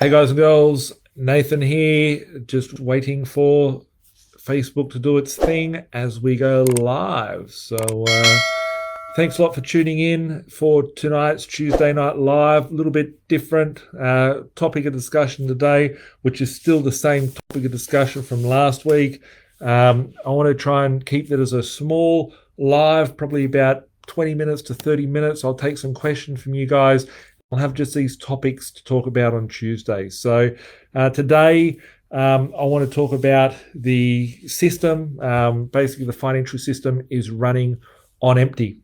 Hey guys and girls, Nathan here, just waiting for Facebook to do its thing as we go live. So thanks a lot for tuning in for tonight's Tuesday Night Live. A little bit different topic of discussion today, which is still the same topic of discussion from last week. I want to try and keep that as a small live, probably about 20 minutes to 30 minutes. I'll take some questions from you guys. I'll have just these topics to talk about on Tuesday. So today I want to talk about the system. Basically, the financial system is running on empty.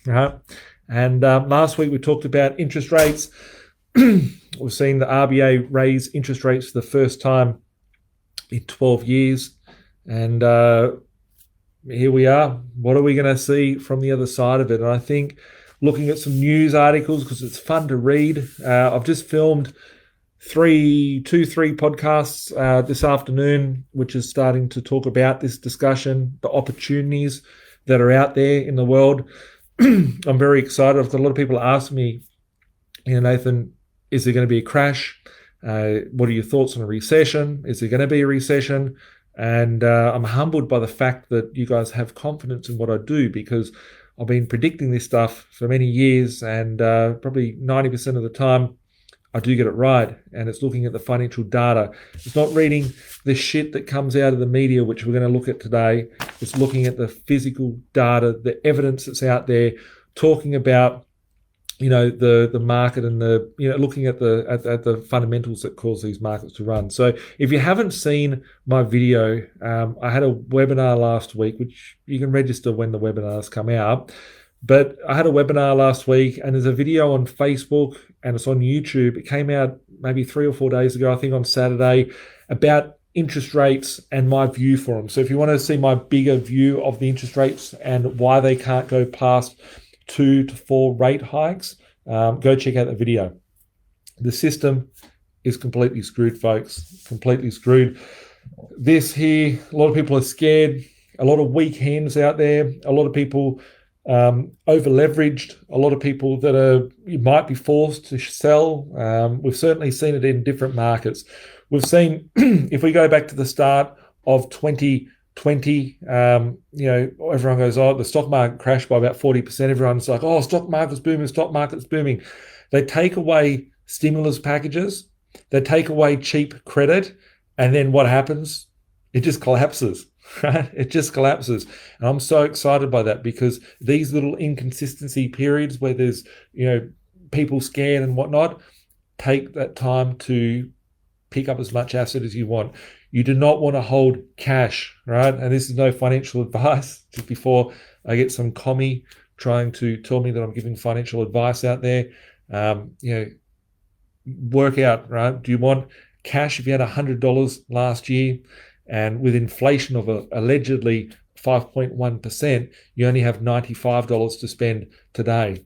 And last week we talked about interest rates. We've seen the RBA raise interest rates for the first time in 12 years. And here we are. What are we going to see from the other side of it? And I think looking at some news articles because it's fun to read. I've just filmed three podcasts this afternoon, which is starting to talk about this discussion, the opportunities that are out there in the world. I'm very excited. I've got a lot of people ask me, Nathan, is there going to be a crash? What are your thoughts on a recession? Is there going to be a recession? And I'm humbled by the fact that you guys have confidence in what I do, because I've been predicting this stuff for many years, and probably 90% of the time I do get it right. And it's looking at the financial data. It's not reading the shit that comes out of the media, which we're going to look at today. It's looking at the physical data, the evidence that's out there, talking about the market and looking at the fundamentals that cause these markets to run. So if you haven't seen my video, I had a webinar last week, which you can register when the webinars come out. But I had a webinar last week, and there's a video on Facebook and it's on YouTube. It came out maybe 3 or 4 days ago, I think on Saturday, about interest rates and my view for them. So if you want to see my bigger view of the interest rates and why they can't go past 2 to 4 rate hikes, go check out the video. The system is completely screwed, folks. Completely screwed. This here, a lot of people are scared. A lot of weak hands out there. A lot of people over leveraged. A lot of people you might be forced to sell. We've certainly seen it in different markets. We've seen, if we go back to the start of 2020, everyone goes, oh, the stock market crashed by about 40%. Everyone's like, oh, stock market's booming, stock market's booming. They take away stimulus packages, they take away cheap credit, and then what happens? It just collapses, right? It just collapses. And I'm so excited by that, because these little inconsistency periods where there's, people scared and whatnot, take that time to pick up as much asset as you want. You do not want to hold cash, right? And this is no financial advice. Just before I get some commie trying to tell me that I'm giving financial advice out there, work out, right? Do you want cash? If you had $100 last year, and with inflation of allegedly 5.1%, you only have $95 to spend today.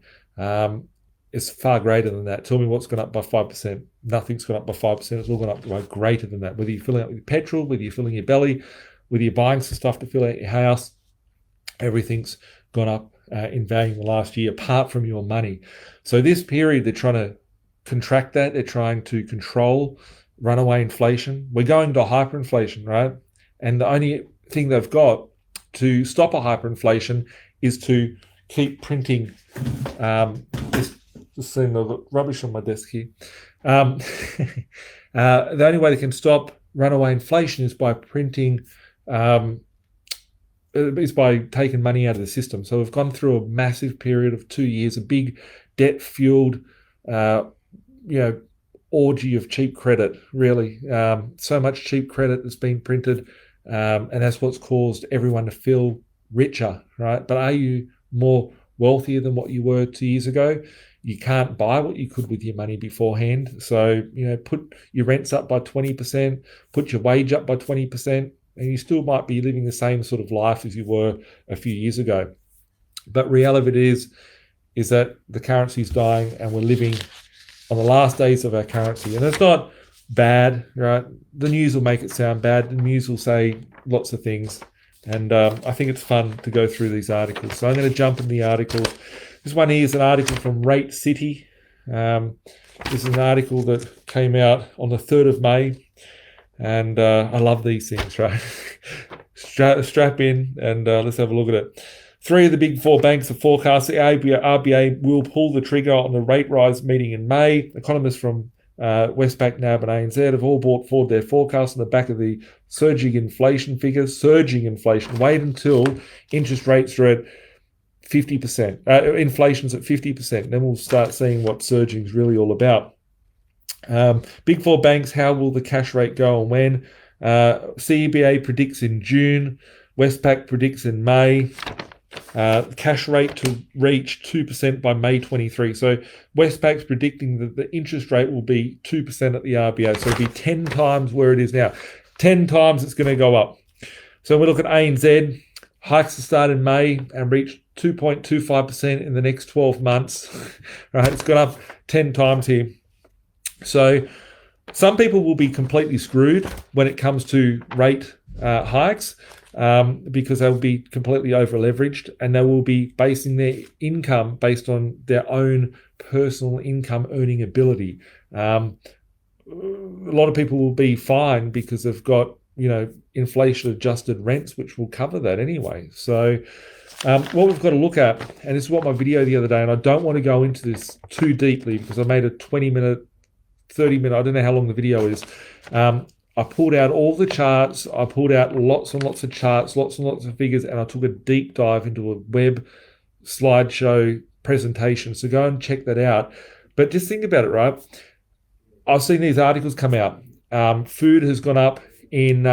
It's far greater than that. Tell me what's gone up by 5%. Nothing's gone up by 5%. It's all gone up by greater than that. Whether you're filling up with petrol, whether you're filling your belly, whether you're buying some stuff to fill out your house, everything's gone up in value in the last year, apart from your money. So this period, they're trying to contract that. They're trying to control runaway inflation. We're going to hyperinflation, right? And the only thing they've got to stop a hyperinflation is to keep printing just seeing the rubbish on my desk here. The only way they can stop runaway inflation is by printing, is by taking money out of the system. So we've gone through a massive period of 2 years, a big debt-fueled, orgy of cheap credit, really. So much cheap credit that's been printed, and that's what's caused everyone to feel richer, right? But are you more wealthier than what you were 2 years ago? You can't buy what you could with your money beforehand. So, put your rents up by 20%, put your wage up by 20%, and you still might be living the same sort of life as you were a few years ago. But reality is that the currency is dying, and we're living on the last days of our currency. And it's not bad, right? The news will make it sound bad. The news will say lots of things. And I think it's fun to go through these articles. So I'm going to jump in the articles. This one here is an article from Rate City. This is an article that came out on the 3rd of May, and I love these things, right? Strap in and let's have a look at it. 3 of the big 4 banks have forecast the RBA will pull the trigger on the rate rise meeting in May. Economists from Westpac, NAB and ANZ have all brought forward their forecasts on the back of the surging inflation figures. Surging inflation. Wait until interest rates are at 50%. Inflation's at 50%. Then we'll start seeing what surging is really all about. Big 4 banks, how will the cash rate go and when? CBA predicts in June. Westpac predicts in May. Cash rate to reach 2% by May 23. So Westpac's predicting that the interest rate will be 2% at the RBA. So it'll be 10 times where it is now. 10 times it's going to go up. So we look at ANZ. Hikes to start in May and reach 2.25% in the next 12 months. Right, it's gone up 10 times here. So some people will be completely screwed when it comes to rate hikes because they'll be completely over leveraged and they will be basing their income based on their own personal income earning ability. A lot of people will be fine because they've got, inflation adjusted rents, which will cover that anyway. So what we've got to look at, and this is what my video the other day, and I don't want to go into this too deeply because I made a 20-minute, 30-minute, I don't know how long the video is. I pulled out all the charts. I pulled out lots and lots of charts, lots and lots of figures, and I took a deep dive into a web slideshow presentation. So go and check that out. But just think about it, right? I've seen these articles come out. Food has gone up in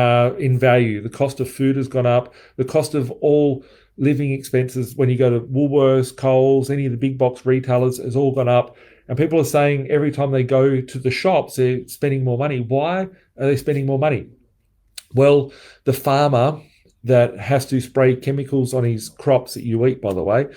value. The cost of food has gone up. The cost of all living expenses when you go to Woolworths, Coles, any of the big box retailers has all gone up. And people are saying every time they go to the shops, they're spending more money. Why are they spending more money? Well, the farmer that has to spray chemicals on his crops that you eat, by the way,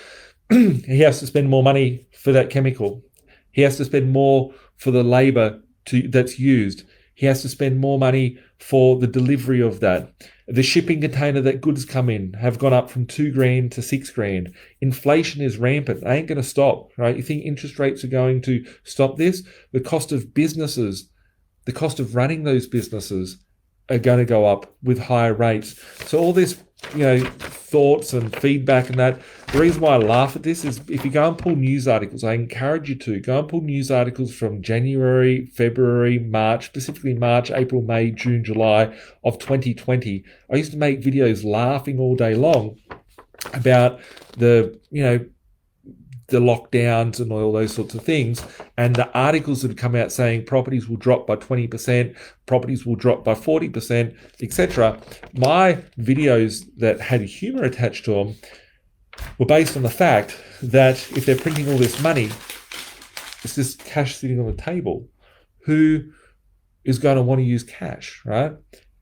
he has to spend more money for that chemical. He has to spend more for the labor that's used. He has to spend more money for the delivery of that. The shipping container that goods come in have gone up from $2,000 to $6,000. Inflation is rampant. It ain't going to stop, right? You think interest rates are going to stop this? The cost of businesses, the cost of running those businesses are going to go up with higher rates. So all this, thoughts and feedback and that, the reason why I laugh at this is if you go and pull news articles, I encourage you to go and pull news articles from January, February, March, specifically March, April, May, June, July of 2020. I used to make videos laughing all day long about the lockdowns and all those sorts of things, and the articles that have come out saying properties will drop by 20%, properties will drop by 40%, etc. My videos that had humor attached to them were based on the fact that if they're printing all this money, it's just cash sitting on the table. Who is going to want to use cash, right?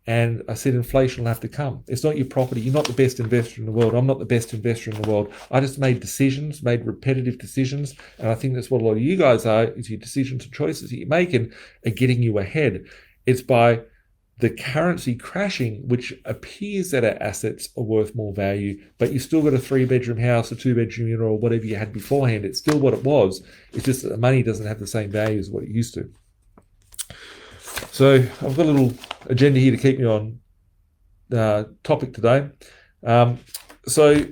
And I said inflation will have to come. It's not your property. You're not the best investor in the world. I'm not the best investor in the world. I just made repetitive decisions. And I think that's what a lot of you guys are, is your decisions and choices that you're making are getting you ahead. It's by the currency crashing, which appears that our assets are worth more value, but you still got a 3-bedroom house, a 2-bedroom unit, or whatever you had beforehand. It's still what it was. It's just that the money doesn't have the same value as what it used to. So I've got a little agenda here to keep me on topic today. So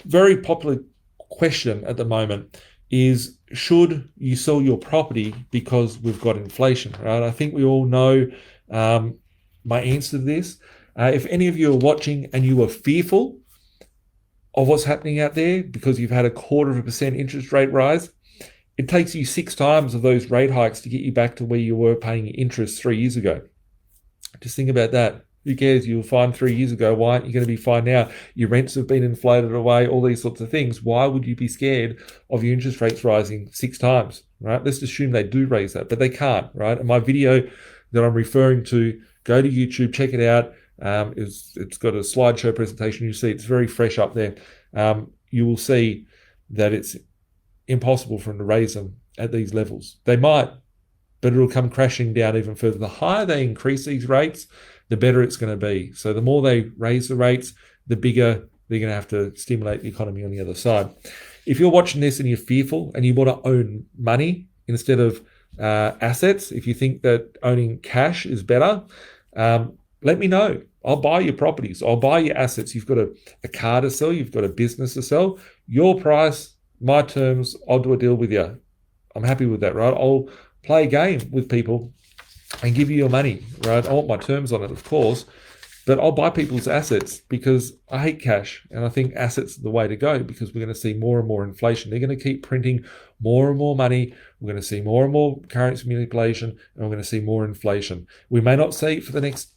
very popular question at the moment is, should you sell your property because we've got inflation, right? I think we all know my answer to this. If any of you are watching and you are fearful of what's happening out there because you've had a 0.25% interest rate rise, it takes you 6 times of those rate hikes to get you back to where you were paying interest 3 years ago. Just think about that. Who cares? You were fine 3 years ago. Why aren't you going to be fine now? Your rents have been inflated away, all these sorts of things. Why would you be scared of your interest rates rising 6 times, right? Let's assume they do raise that, but they can't, right? And my video that I'm referring to, go to YouTube, check it out. It's got a slideshow presentation. You see it's very fresh up there. You will see that it's impossible for them to raise them at these levels. They might, but it'll come crashing down even further. The higher they increase these rates, the better it's going to be. So the more they raise the rates, the bigger they're going to have to stimulate the economy on the other side. If you're watching this and you're fearful and you want to own money instead of assets, if you think that owning cash is better, let me know. I'll buy your properties. I'll buy your assets. You've got a car to sell. You've got a business to sell. Your price, my terms, I'll do a deal with you. I'm happy with that, right? I'll play a game with people and give you your money, right? I want my terms on it, of course, but I'll buy people's assets because I hate cash. And I think assets are the way to go because we're going to see more and more inflation. They're going to keep printing more and more money. We're going to see more and more currency manipulation, and we're going to see more inflation. We may not see it for the next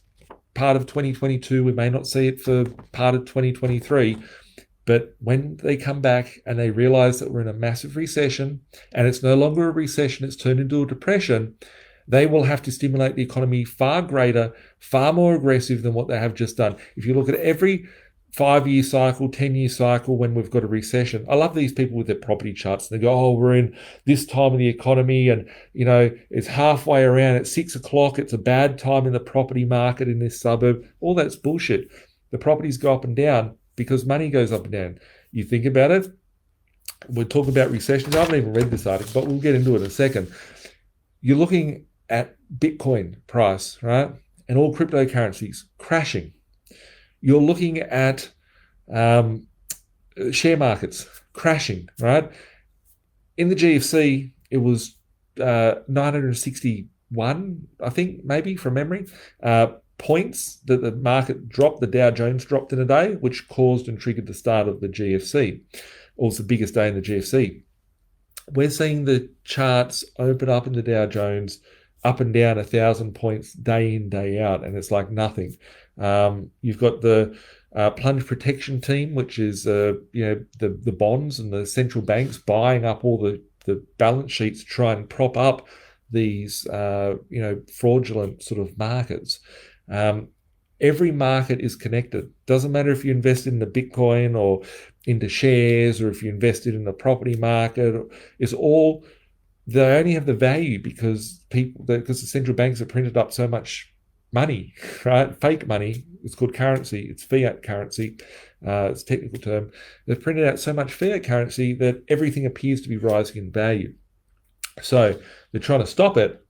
part of 2022. We may not see it for part of 2023. But when they come back and they realize that we're in a massive recession and it's no longer a recession, it's turned into a depression, they will have to stimulate the economy far greater, far more aggressive than what they have just done. If you look at every 5-year cycle, 10-year cycle, when we've got a recession, I love these people with their property charts. They go, oh, we're in this time of the economy and, you know, it's halfway around at 6 o'clock. It's a bad time in the property market in this suburb. All that's bullshit. The properties go up and down because money goes up and down. You think about it. We're talking about recessions. I haven't even read this article, but we'll get into it in a second. You're looking at Bitcoin price, right? And all cryptocurrencies crashing. You're looking at share markets crashing, right? In the GFC, it was 961, I think, maybe from memory, points that the market dropped, the Dow Jones dropped in a day, which caused and triggered the start of the GFC. Also the biggest day in the GFC. We're seeing the charts open up in the Dow Jones up and down 1,000 points day in, day out, and it's like nothing. You've got the plunge protection team, which is the bonds and the central banks buying up all the balance sheets to try and prop up these fraudulent sort of markets. Every market is connected. Doesn't matter if you invested in the Bitcoin or into shares or if you invested in the property market. It's all, they only have the value because the central banks have printed up so much money, right? Fake money. It's called currency. It's fiat currency. It's a technical term. They've printed out so much fiat currency that everything appears to be rising in value. So they're trying to stop it.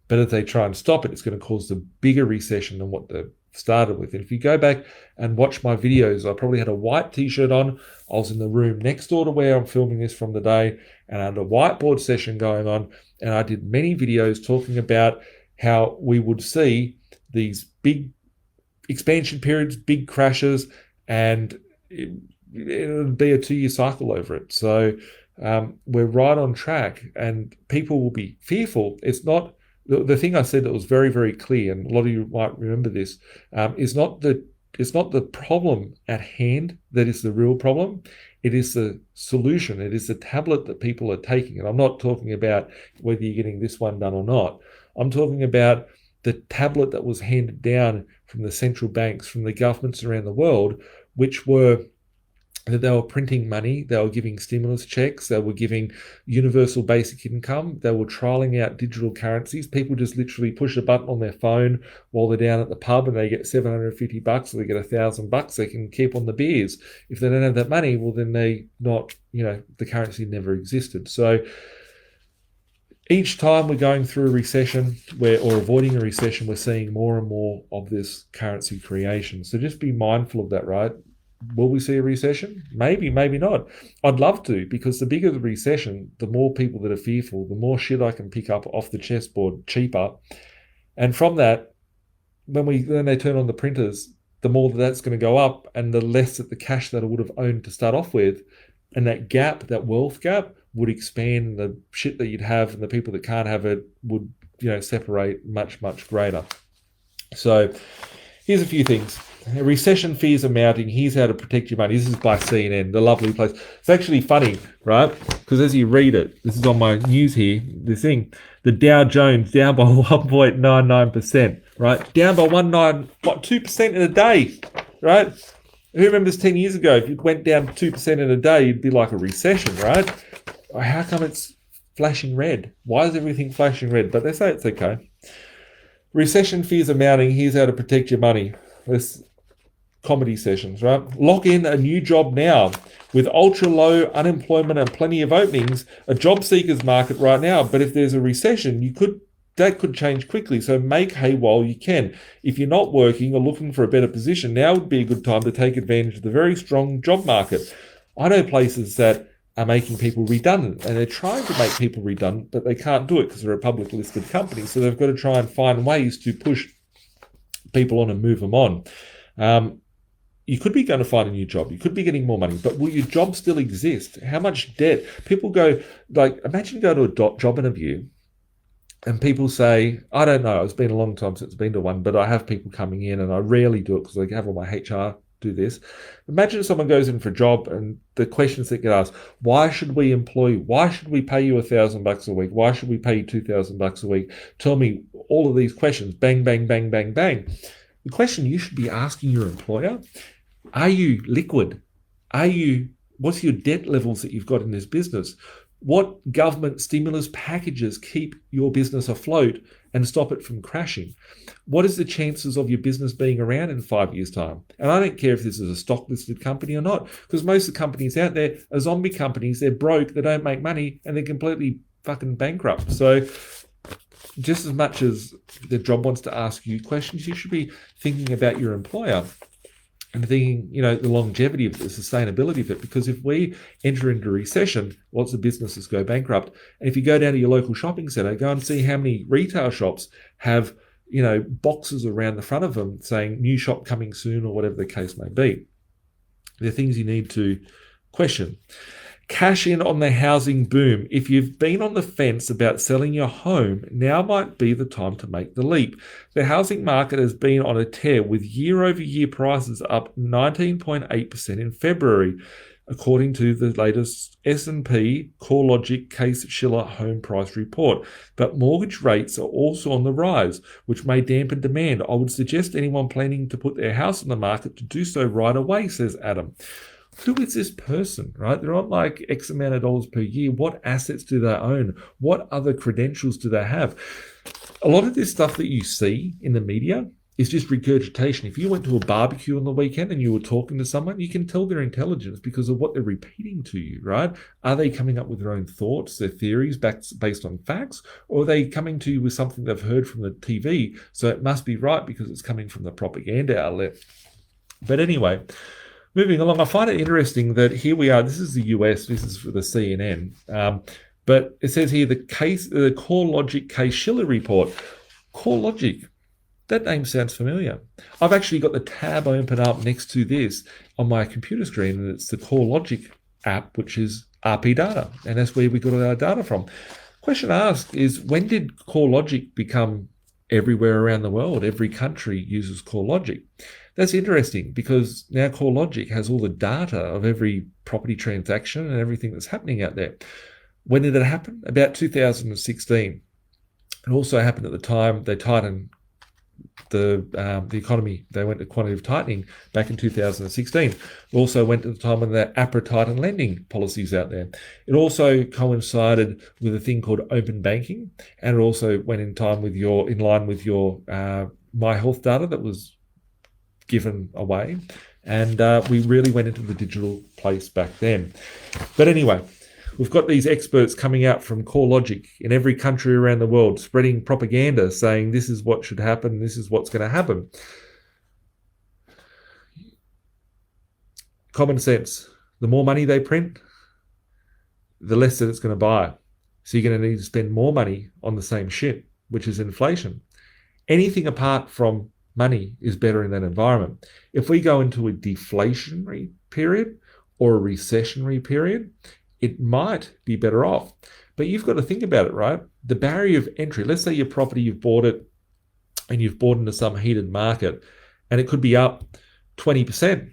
But if they try and stop it, it's going to cause the bigger recession than what they've started with. And if you go back and watch my videos, I probably had a white t-shirt on. I was in the room next door to where I'm filming this from today, and I had a whiteboard session going on. And I did many videos talking about how we would see these big expansion periods, big crashes, and it would be a 2-year cycle over it. So we're right on track, and people will be fearful. It's not, the thing I said that was very, very clear, and a lot of you might remember this, it's not the problem at hand that is the real problem. It is the solution. It is the tablet that people are taking. And I'm not talking about whether you're getting this one done or not. I'm talking about the tablet that was handed down from the central banks, from the governments around the world, which were that they were printing money, they were giving stimulus checks, they were giving universal basic income, they were trialing out digital currencies. People just literally push a button on their phone while they're down at the pub and they get $750 or they get $1,000, they can keep on the beers. If they don't have that money, well then the currency never existed. So each time we're going through a recession or avoiding a recession, we're seeing more and more of this currency creation. So just be mindful of that, right? Will we see a recession? Maybe, maybe not. I'd love to, because the bigger the recession, the more people that are fearful, the more shit I can pick up off the chessboard cheaper. And from that, when they turn on the printers, the more that's going to go up, and the less that the cash that I would have owned to start off with, and that gap, that wealth gap, would expand. The shit that you'd have and the people that can't have it would, separate much, much greater. So here's a few things. Recession fears are mounting. Here's how to protect your money. This is by CNN, the lovely place. It's actually funny, right? Because as you read it, this is on my news here, this thing, the Dow Jones down by 1.99%, right? Down by 2% in a day, right? Who remembers 10 years ago, if you went down 2% in a day, you'd be like a recession, right? How come it's flashing red? Why is everything flashing red? But they say it's okay. Recession fears are mounting. Here's how to protect your money. Let's comedy sessions, right? Lock in a new job now. With ultra low unemployment and plenty of openings, a job seekers market right now. But if there's a recession, that could change quickly. So make hay while you can. If you're not working or looking for a better position, now would be a good time to take advantage of the very strong job market. I know places that are making people redundant, and they're trying to make people redundant, but they can't do it because they're a public listed company. So they've got to try and find ways to push people on and move them on. You could be going to find a new job. You could be getting more money, but will your job still exist? How much debt? People go, like, imagine go to a job interview and people say, I don't know, it's been a long time since I've been to one, but I have people coming in and I rarely do it because I have all my HR do this. Imagine if someone goes in for a job and the questions that get asked, why should we employ you? Why should we pay you $1,000 a week? Why should we pay you $2,000 a week? Tell me all of these questions, bang, bang, bang, bang, bang. The question you should be asking your employer, are you liquid? What's your debt levels that you've got in this business? What government stimulus packages keep your business afloat and stop it from crashing? What is the chances of your business being around in 5 years' time? And I don't care if this is a stock listed company or not, because most of the companies out there are zombie companies. They're broke, they don't make money, and they're completely fucking bankrupt. So just as much as the job wants to ask you questions, you should be thinking about your employer and thinking, the longevity of it, the sustainability of it. Because if we enter into recession, lots of businesses go bankrupt. And if you go down to your local shopping centre, go and see how many retail shops have, boxes around the front of them saying new shop coming soon or whatever the case may be. They're things you need to question. Cash in on the housing boom. If you've been on the fence about selling your home, now might be the time to make the leap. The housing market has been on a tear with year-over-year prices up 19.8% in February, according to the latest S&P CoreLogic Case-Shiller home price report. But mortgage rates are also on the rise, which may dampen demand. I would suggest anyone planning to put their house on the market to do so right away, says Adam. Who is this person, right? They're on like X amount of dollars per year. What assets do they own? What other credentials do they have? A lot of this stuff that you see in the media is just regurgitation. If you went to a barbecue on the weekend and you were talking to someone, you can tell their intelligence because of what they're repeating to you, right? Are they coming up with their own thoughts, their theories based on facts, or are they coming to you with something they've heard from the TV? So it must be right because it's coming from the propaganda outlet. But anyway, moving along, I find it interesting that here we are. This is the US. This is for the CNN. But it says here the CoreLogic Case-Shiller report. CoreLogic, that name sounds familiar. I've actually got the tab open up next to this on my computer screen, and it's the CoreLogic app, which is RP data, and that's where we got all our data from. Question asked is, when did CoreLogic become everywhere around the world? Every country uses CoreLogic. That's interesting because now CoreLogic has all the data of every property transaction and everything that's happening out there. When did it happen? About 2016. It also happened at the time they tightened the economy. They went to quantitative tightening back in 2016. It also went at the time when the APRA tightened lending policies out there. It also coincided with a thing called open banking, and it also went in line with your My Health data that was given away, and we really went into the digital place back then. But anyway, we've got these experts coming out from CoreLogic in every country around the world spreading propaganda saying this is what should happen, this is what's going to happen. Common sense. The more money they print, the less that it's going to buy. So you're going to need to spend more money on the same shit, which is inflation. Anything apart from money is better in that environment. If we go into a deflationary period or a recessionary period, it might be better off. But you've got to think about it, right? The barrier of entry, let's say your property, you've bought it and you've bought into some heated market and it could be up 20%,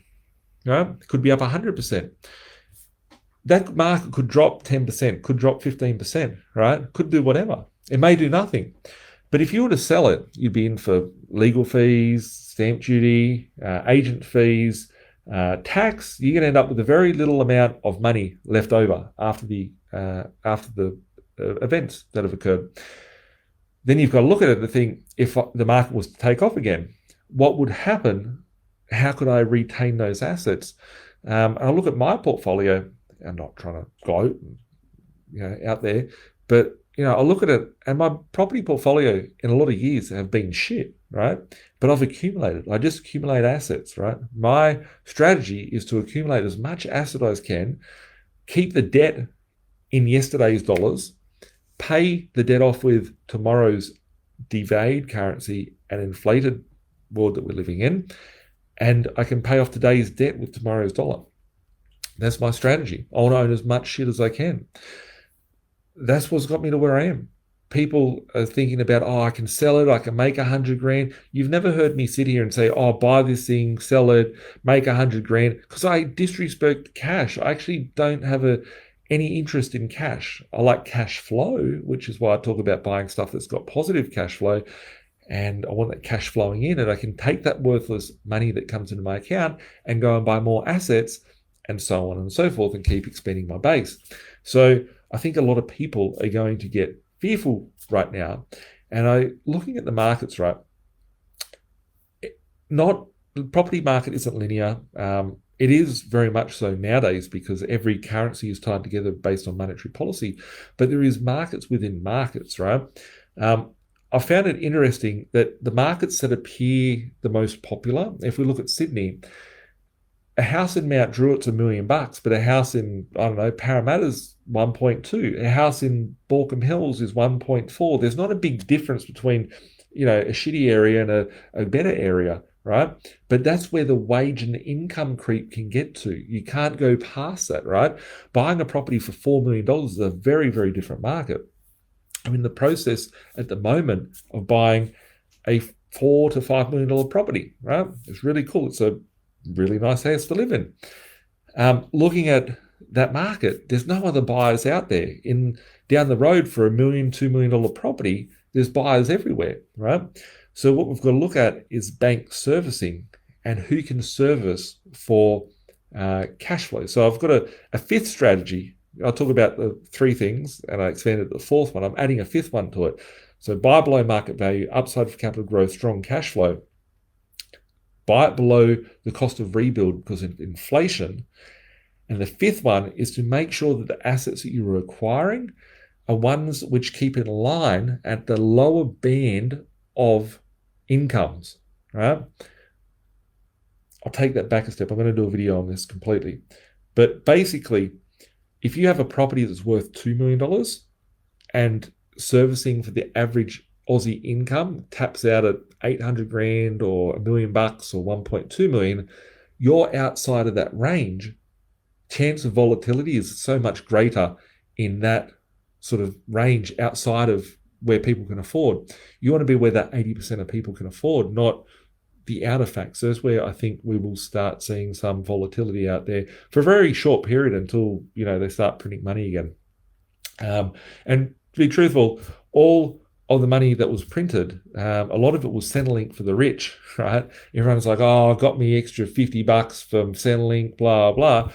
right? It could be up 100%. That market could drop 10%, could drop 15%, right? Could do whatever. It may do nothing. But if you were to sell it, you'd be in for legal fees, stamp duty, agent fees, tax. You're going to end up with a very little amount of money left over after the events that have occurred. Then you've got to look at it and think, if the market was to take off again, what would happen? how could I retain those assets? And I look at my portfolio. I'm not trying to gloat, out there, but I look at it, and my property portfolio in a lot of years have been shit, right? But I've accumulated. I just accumulate assets, right? My strategy is to accumulate as much asset as I can, keep the debt in yesterday's dollars, pay the debt off with tomorrow's devalued currency and inflated world that we're living in, and I can pay off today's debt with tomorrow's dollar. That's my strategy. I want to own as much shit as I can. That's what's got me to where I am. People are thinking about, I can sell it, I can make 100 grand. You've never heard me sit here and say, buy this thing, sell it, make 100 grand, because I disrespect cash. I actually don't have any interest in cash. I like cash flow, which is why I talk about buying stuff that's got positive cash flow. And I want that cash flowing in, and I can take that worthless money that comes into my account and go and buy more assets and so on and so forth, and keep expanding my base. So I think a lot of people are going to get fearful right now. And looking at the markets, right, the property market isn't linear. It is very much so nowadays because every currency is tied together based on monetary policy, but there is markets within markets, right? I found it interesting that the markets that appear the most popular, if we look at Sydney, a house in Mount Druitt's $1 million, but a house in, Parramatta's 1.2. A house in Baulkham Hills is 1.4. There's not a big difference between, a shitty area and a better area, right? But that's where the wage and the income creep can get to. You can't go past that, right? Buying a property for $4 million is a very, very different market. I'm in the process at the moment of buying a $4 to $5 million property, right? It's really cool. It's a really nice house to live in. Looking at that market, there's no other buyers out there. Down the road for $1 million, $2 million property, there's buyers everywhere, right? So what we've got to look at is bank servicing and who can service for cash flow. So I've got a fifth strategy. I'll talk about the three things, and I expanded the fourth one. I'm adding a fifth one to it. So buy below market value, upside for capital growth, strong cash flow. Buy it below the cost of rebuild because of inflation. And the fifth one is to make sure that the assets that you're acquiring are ones which keep in line at the lower band of incomes, right? I'll take that back a step. I'm going to do a video on this completely. But basically, if you have a property that's worth $2 million and servicing for the average Aussie income taps out at 800 grand or $1 million or 1.2 million, you're outside of that range. Chance of volatility is so much greater in that sort of range outside of where people can afford. You want to be where that 80% of people can afford, not the outer facts. So that's where I think we will start seeing some volatility out there for a very short period until they start printing money again. And to be truthful, all of the money that was printed, a lot of it was Centrelink for the rich, right? Everyone's like, I got me extra $50 from Centrelink, blah, blah.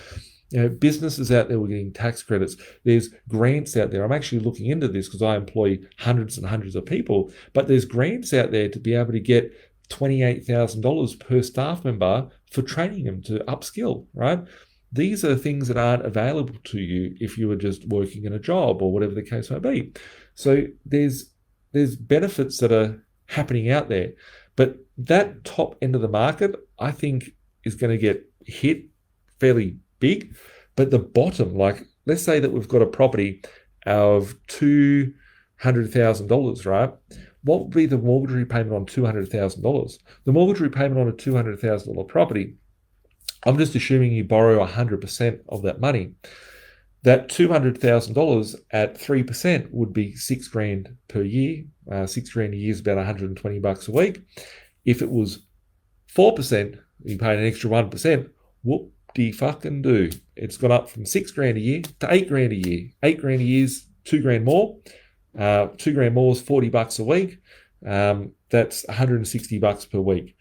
Businesses out there were getting tax credits. There's grants out there. I'm actually looking into this because I employ hundreds and hundreds of people, but there's grants out there to be able to get $28,000 per staff member for training them to upskill, right? These are things that aren't available to you if you were just working in a job or whatever the case may be. So there's benefits that are happening out there. But that top end of the market, I think, is going to get hit fairly big. But the bottom, like let's say that we've got a property of $200,000, right? What would be the mortgage repayment on $200,000? The mortgage repayment on a $200,000 property, I'm just assuming you borrow 100% of that money. That $200,000 at 3% would be $6,000 per year. $6,000 a year is about $120 a week. If it was 4%, you pay an extra 1%. Whoop-de-fucking-do. It's gone up from $6,000 a year to $8,000 a year. $8,000 a year is $2,000 more. $2,000 more is $40 a week. That's $160 per week.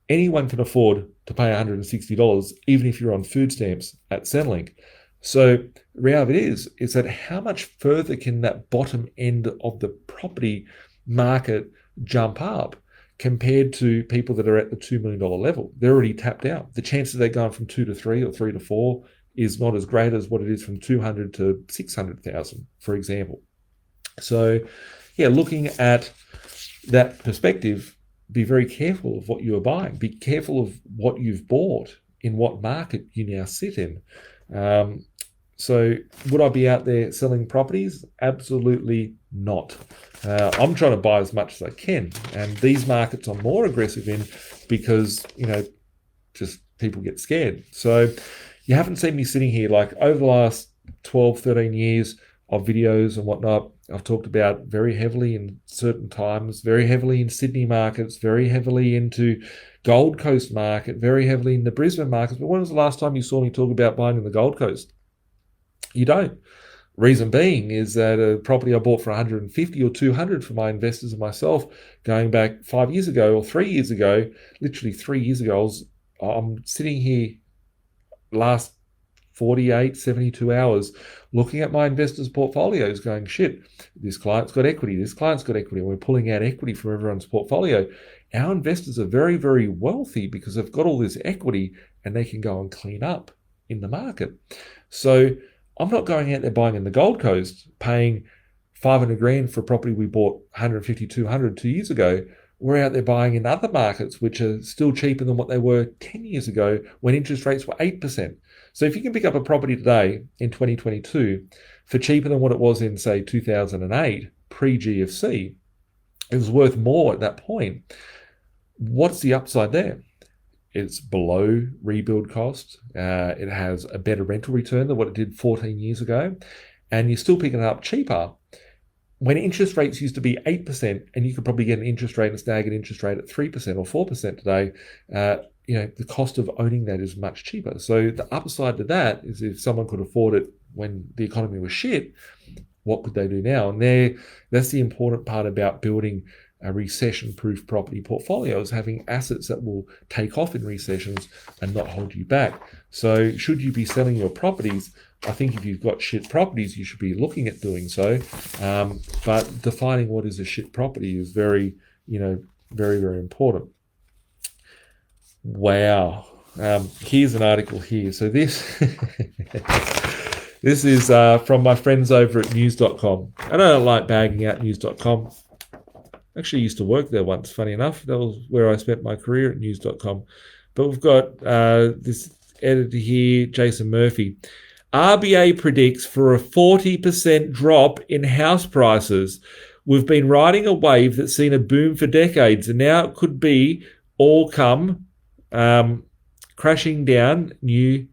Anyone can afford to pay $160, even if you're on food stamps at Centrelink. So the reality is that how much further can that bottom end of the property market jump up? compared to people that are at the $2 million level. They're already tapped out. The chances they're going from 2 to 3 or 3 to 4 is not as great as what it is from 200 to 600,000, for example. So, yeah, looking at that perspective, be very careful of what you are buying. Be careful of what you've bought, in what market you now sit in. So would I be out there selling properties? Absolutely not. I'm trying to buy as much as I can. And these markets I'm more aggressive in because, just people get scared. So you haven't seen me sitting here like over the last 12, 13 years of videos and whatnot. I've talked about very heavily in certain times, very heavily in Sydney markets, very heavily into Gold Coast market, very heavily in the Brisbane markets. But when was the last time you saw me talk about buying in the Gold Coast? You don't. Reason being is that a property I bought for 150 or 200 for my investors and myself going back 5 years ago or 3 years ago, literally 3 years ago, I'm sitting here last 48, 72 hours looking at my investors' portfolios going, shit, this client's got equity, this client's got equity, and we're pulling out equity from everyone's portfolio. Our investors are very, very wealthy because they've got all this equity and they can go and clean up in the market. So I'm not going out there buying in the Gold Coast, paying 500 grand for a property we bought 150, 200 2 years ago. We're out there buying in other markets, which are still cheaper than what they were 10 years ago when interest rates were 8%. So if you can pick up a property today in 2022 for cheaper than what it was in, say, 2008, pre-GFC, it was worth more at that point. What's the upside there? It's below rebuild cost. It has a better rental return than what it did 14 years ago. And you're still picking it up cheaper. When interest rates used to be 8%, and you could probably get an interest rate, a staggered interest rate at 3% or 4% today, the cost of owning that is much cheaper. So the upside to that is if someone could afford it when the economy was shit, what could they do now? And that's the important part about building a recession-proof property portfolio, is having assets that will take off in recessions and not hold you back. So should you be selling your properties, I think if you've got shit properties, you should be looking at doing so. But defining what is a shit property is very, very, very important. Wow. Here's an article here. So this this is from my friends over at news.com. I don't like bagging out news.com. Actually used to work there once, funny enough. That was where I spent my career, at news.com. But we've got this editor here, Jason Murphy. RBA predicts for a 40% drop in house prices. We've been riding a wave that's seen a boom for decades, and now it could be all come crashing down, new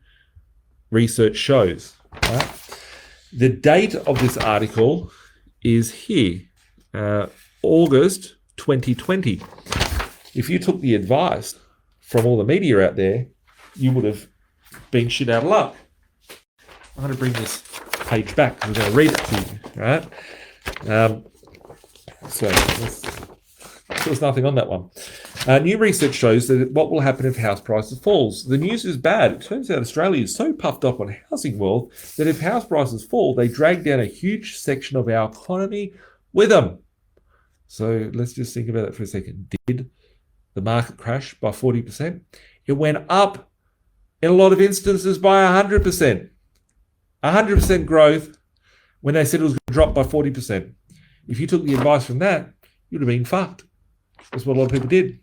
research shows. Right? The date of this article is here, August 2020. If you took the advice from all the media out there, you would have been shit out of luck. I'm going to bring this page back. I'm going to read it to you, right? So there's nothing on that one. New research shows that what will happen if house prices falls. The news is bad. It turns out Australia is so puffed up on housing wealth that if house prices fall, they drag down a huge section of our economy with them. So let's just think about it for a second. Did the market crash by 40%? It went up in a lot of instances by 100%. 100% growth when they said it was going to drop by 40%. If you took the advice from that, you'd have been fucked. That's what a lot of people did.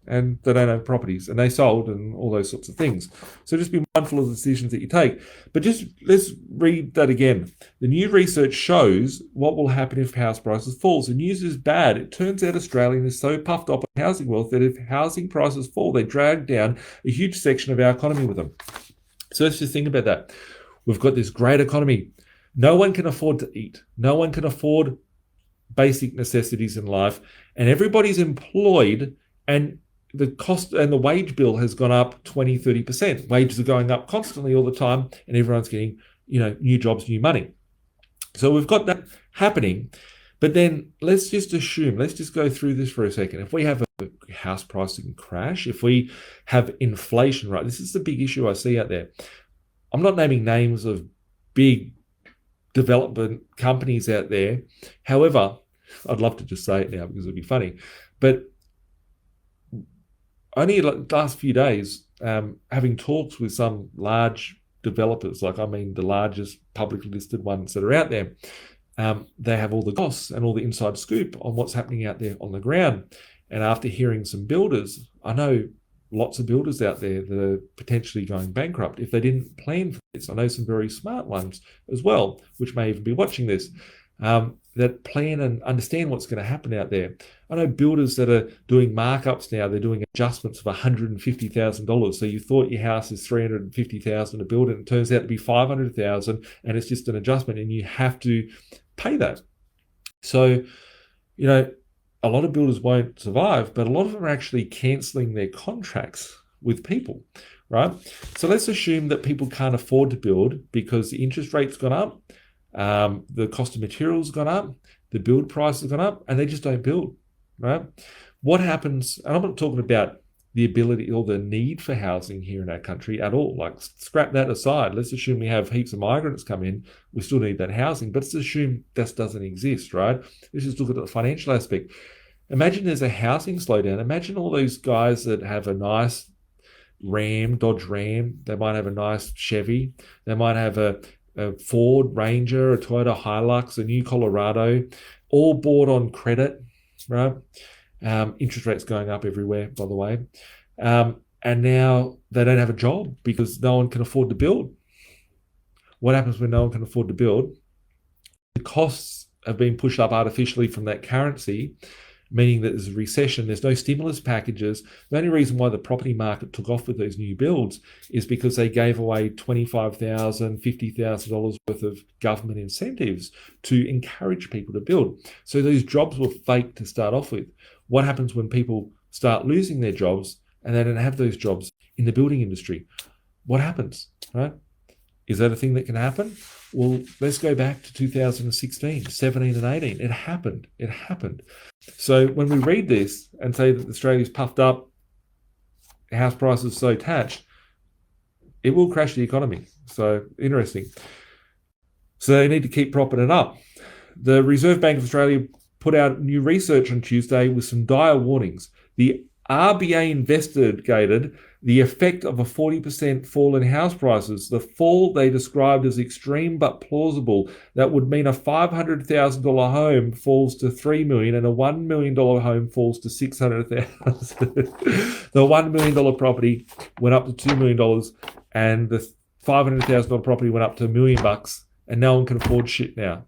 And they don't have properties, and they sold and all those sorts of things. So just be mindful of the decisions that you take. But just let's read that again. The new research shows what will happen if house prices fall. The news is bad. It turns out Australia is so puffed up on housing wealth that if housing prices fall, they drag down a huge section of our economy with them. So let's just think about that. We've got this great economy. No one can afford to eat. No one can afford basic necessities in life. And everybody's employed, and the cost and the wage bill has gone up 20, 30%. Wages are going up constantly all the time, and everyone's getting, new jobs, new money. So we've got that happening. But then let's just go through this for a second. If we have a house pricing crash, if we have inflation, right, this is the big issue I see out there. I'm not naming names of big development companies out there. However, I'd love to just say it now because it'd be funny. But only like the last few days, having talks with some large developers, the largest publicly listed ones that are out there, they have all the costs and all the inside scoop on what's happening out there on the ground. And after hearing some builders, I know lots of builders out there that are potentially going bankrupt if they didn't plan for this. I know some very smart ones as well, which may even be watching this, that plan and understand what's going to happen out there. I know builders that are doing markups now. They're doing adjustments of $150,000. So you thought your house is $350,000 to build, and it turns out to be $500,000, and it's just an adjustment, and you have to pay that. So, a lot of builders won't survive, but a lot of them are actually cancelling their contracts with people, right? So let's assume that people can't afford to build because the interest rate's gone up, the cost of materials gone up, the build price has gone up, and they just don't build, right? What happens, and I'm not talking about the ability or the need for housing here in our country at all. Like, scrap that aside. Let's assume we have heaps of migrants come in. We still need that housing, but let's assume that doesn't exist, right? Let's just look at the financial aspect. Imagine there's a housing slowdown. Imagine all those guys that have a nice Dodge Ram. They might have a nice Chevy. They might have a Ford Ranger, a Toyota Hilux, a new Colorado, all bought on credit, right? Interest rates going up everywhere, by the way. And now they don't have a job because no one can afford to build. What happens when no one can afford to build? The costs have been pushed up artificially from that currency, meaning that there's a recession, there's no stimulus packages. The only reason why the property market took off with those new builds is because they gave away $25,000, $50,000 worth of government incentives to encourage people to build. So those jobs were fake to start off with. What happens when people start losing their jobs and they don't have those jobs in the building industry? What happens, right? Is that a thing that can happen? Well, let's go back to 2016, 17 and 18. It happened. So when we read this and say that Australia's puffed up, house prices so attached, it will crash the economy. So interesting. So they need to keep propping it up. The Reserve Bank of Australia put out new research on Tuesday with some dire warnings. The RBA investigated the effect of a 40% fall in house prices. The fall they described as extreme but plausible. That would mean a $500,000 home falls to $3 million and a $1 million home falls to $600,000. The $1 million property went up to $2 million and the $500,000 property went up to $1 million, and no one can afford shit now.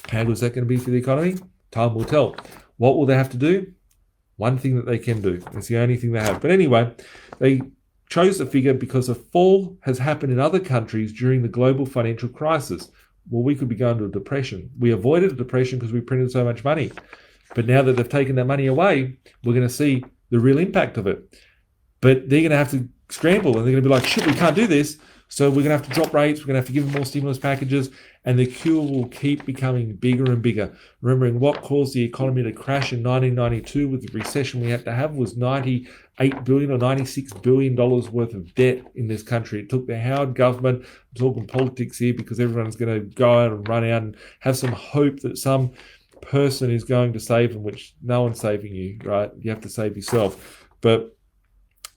How good is that going to be for the economy? Time will tell. What will they have to do? One thing that they can do. It's the only thing they have. But anyway, they chose the figure because a fall has happened in other countries during the global financial crisis. Well, we could be going to a depression. We avoided a depression because we printed so much money. But now that they've taken that money away, we're going to see the real impact of it. But they're going to have to scramble and they're going to be like, shit, we can't do this. So we're going to have to drop rates. We're going to have to give them more stimulus packages. And the cure will keep becoming bigger and bigger. Remembering what caused the economy to crash in 1992 with the recession we had to have was $98 billion or $96 billion worth of debt in this country. It took the Howard government, I'm talking politics here because everyone's going to go out and run out and have some hope that some person is going to save them, which no one's saving you, right? You have to save yourself. But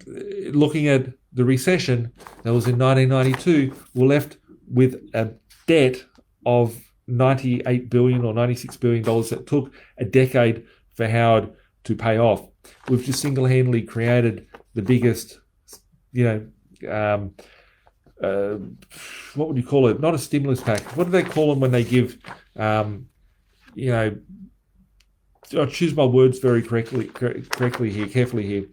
looking at the recession that was in 1992, we're left with a debt of $98 billion or $96 billion that took a decade for Howard to pay off. We've just single-handedly created the biggest, what would you call it? Not a stimulus package. What do they call them when they give, I'll choose my words very carefully here.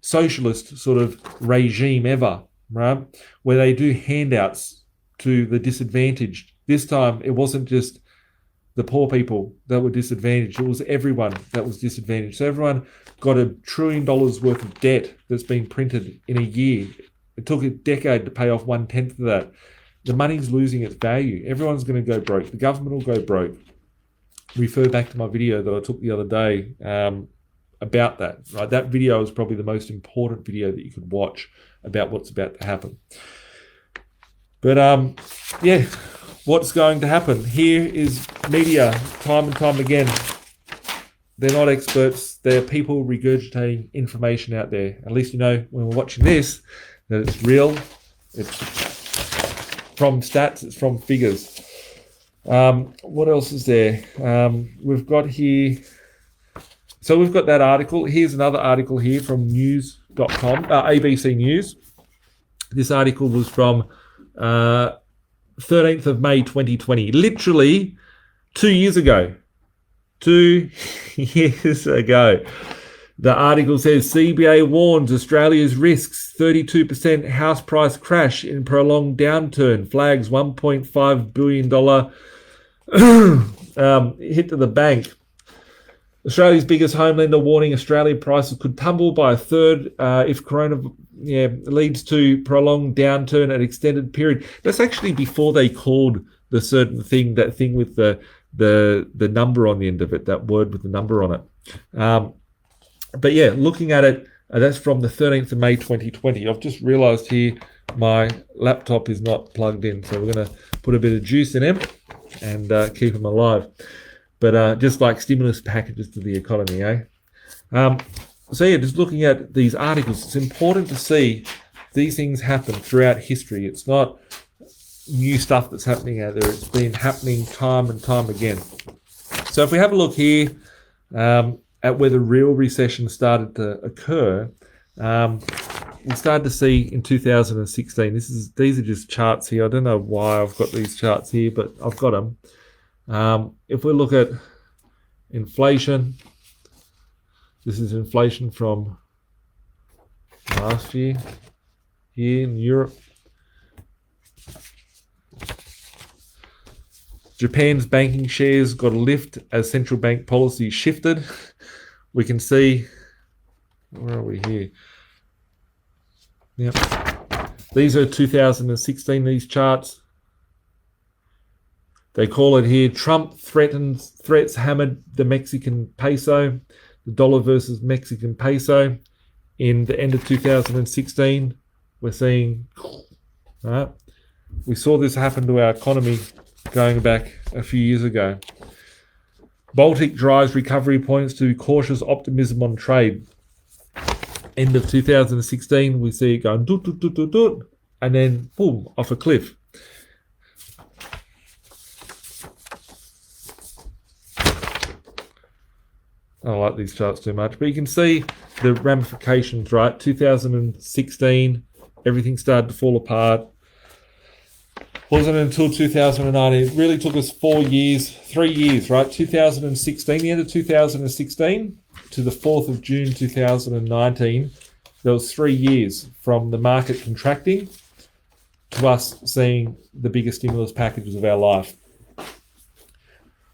Socialist sort of regime ever, right? Where they do handouts to the disadvantaged. This time, it wasn't just the poor people that were disadvantaged. It was everyone that was disadvantaged. So everyone got $1 trillion worth of debt that's been printed in a year. It took a decade to pay off 1/10 of that. The money's losing its value. Everyone's going to go broke. The government will go broke. Refer back to my video that I took the other day about that. Right, that video is probably the most important video that you could watch about what's about to happen. But what's going to happen? Here is media time and time again They're not experts. They're people regurgitating information out there. At least you know when we're watching this that it's real. It's from stats. It's from figures. What else is there? We've got here. So we've got that article. Here's another article here from news.com, ABC News. This article was from 13th of May 2020, literally 2 years ago. 2 years ago. The article says CBA warns Australia's risks 32% house price crash in prolonged downturn, flags $1.5 billion hit to the bank. Australia's biggest home lender warning Australian prices could tumble by a third if corona leads to prolonged downturn at extended period. That's actually before they called the certain thing, that thing with the number on the end of it, that word with the number on it. But yeah, looking at it, that's from the 13th of May 2020. I've just realised here my laptop is not plugged in, so we're going to put a bit of juice in him and keep him alive. But just like stimulus packages to the economy, eh? So yeah, just looking at these articles, it's important to see these things happen throughout history. It's not new stuff that's happening out there. It's been happening time and time again. So if we have a look here at where the real recession started to occur, we started to see in 2016. These are just charts here. I don't know why I've got these charts here, but I've got them. If we look at inflation, this is inflation from last year here in Europe. Japan's banking shares got a lift as central bank policy shifted. We can see, where are we here? Yep. These are 2016, these charts. They call it here, Trump threats hammered the Mexican peso, the dollar versus Mexican peso. In the end of 2016, we're seeing, right? We saw this happen to our economy going back a few years ago. Baltic drives recovery points to cautious optimism on trade. End of 2016, we see it going doot, doot, doot, doot, doot, and then boom, off a cliff. I don't like these charts too much, but you can see the ramifications, right? 2016, everything started to fall apart. Wasn't until 2019. It really took us 3 years, right? 2016, the end of 2016 to the 4th of June 2019, there was 3 years from the market contracting to us seeing the biggest stimulus packages of our life.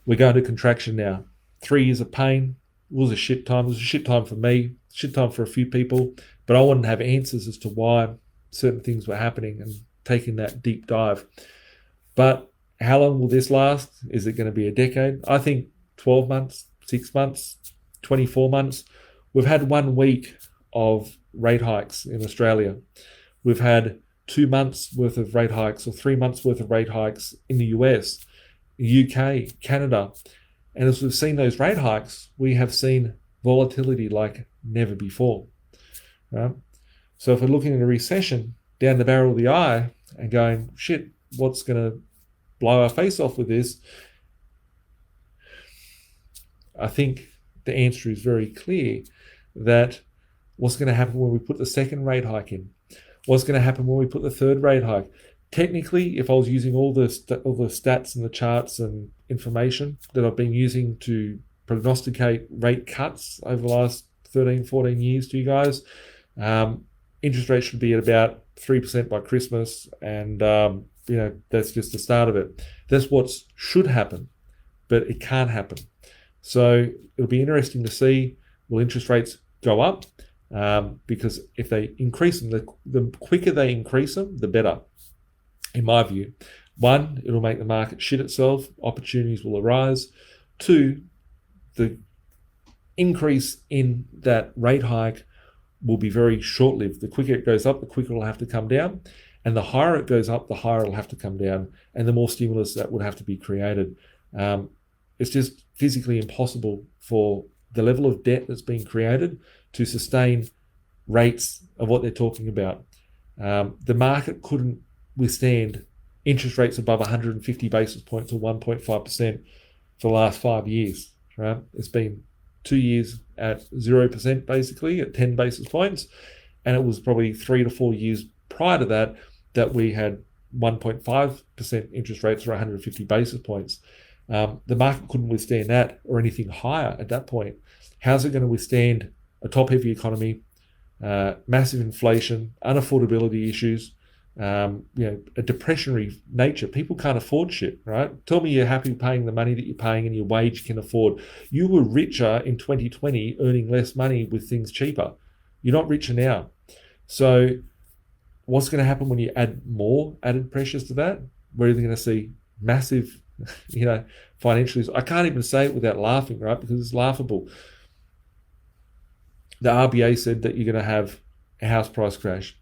We're going to contraction now. 3 years of pain. It was a shit time. It was a shit time for me, shit time for a few people, but I wanted to have answers as to why certain things were happening and taking that deep dive. But how long will this last? Is it going to be a decade? I think 12 months, 6 months, 24 months. We've had 1 week of rate hikes in Australia. We've had 2 months worth of rate hikes or 3 months worth of rate hikes in the US, UK, Canada. And as we've seen those rate hikes, we have seen volatility like never before. Right? So if we're looking at a recession down the barrel of the eye and going, shit, what's going to blow our face off with this? I think the answer is very clear that what's going to happen when we put the second rate hike in? What's going to happen when we put the third rate hike? Technically, if I was using all the stats and the charts and information that I've been using to prognosticate rate cuts over the last 13, 14 years to you guys, interest rates should be at about 3% by Christmas, and that's just the start of it. That's what should happen, but it can't happen. So it'll be interesting to see, will interest rates go up? Because if they increase them, the quicker they increase them, the better, in my view. 1, it'll make the market shit itself. Opportunities will arise. 2, the increase in that rate hike will be very short-lived. The quicker it goes up, the quicker it'll have to come down. And the higher it goes up, the higher it'll have to come down. And the more stimulus that would have to be created. It's just physically impossible for the level of debt that's been created to sustain rates of what they're talking about. The market couldn't withstand interest rates above 150 basis points or 1.5% for the last 5 years. Right? It's been 2 years at 0%, basically at 10 basis points, and it was probably 3 to 4 years prior to that we had 1.5% interest rates or 150 basis points. The market couldn't withstand that or anything higher at that point. How's it going to withstand a top-heavy economy, massive inflation, unaffordability issues, a depressionary nature? People can't afford shit, right? Tell me you're happy paying the money that you're paying and your wage can afford. You were richer in 2020 earning less money with things cheaper. You're not richer now. So what's going to happen when you add more added pressures to that? We're either going to see massive, financially. I can't even say it without laughing, right? Because it's laughable. The RBA said that you're going to have a house price crash.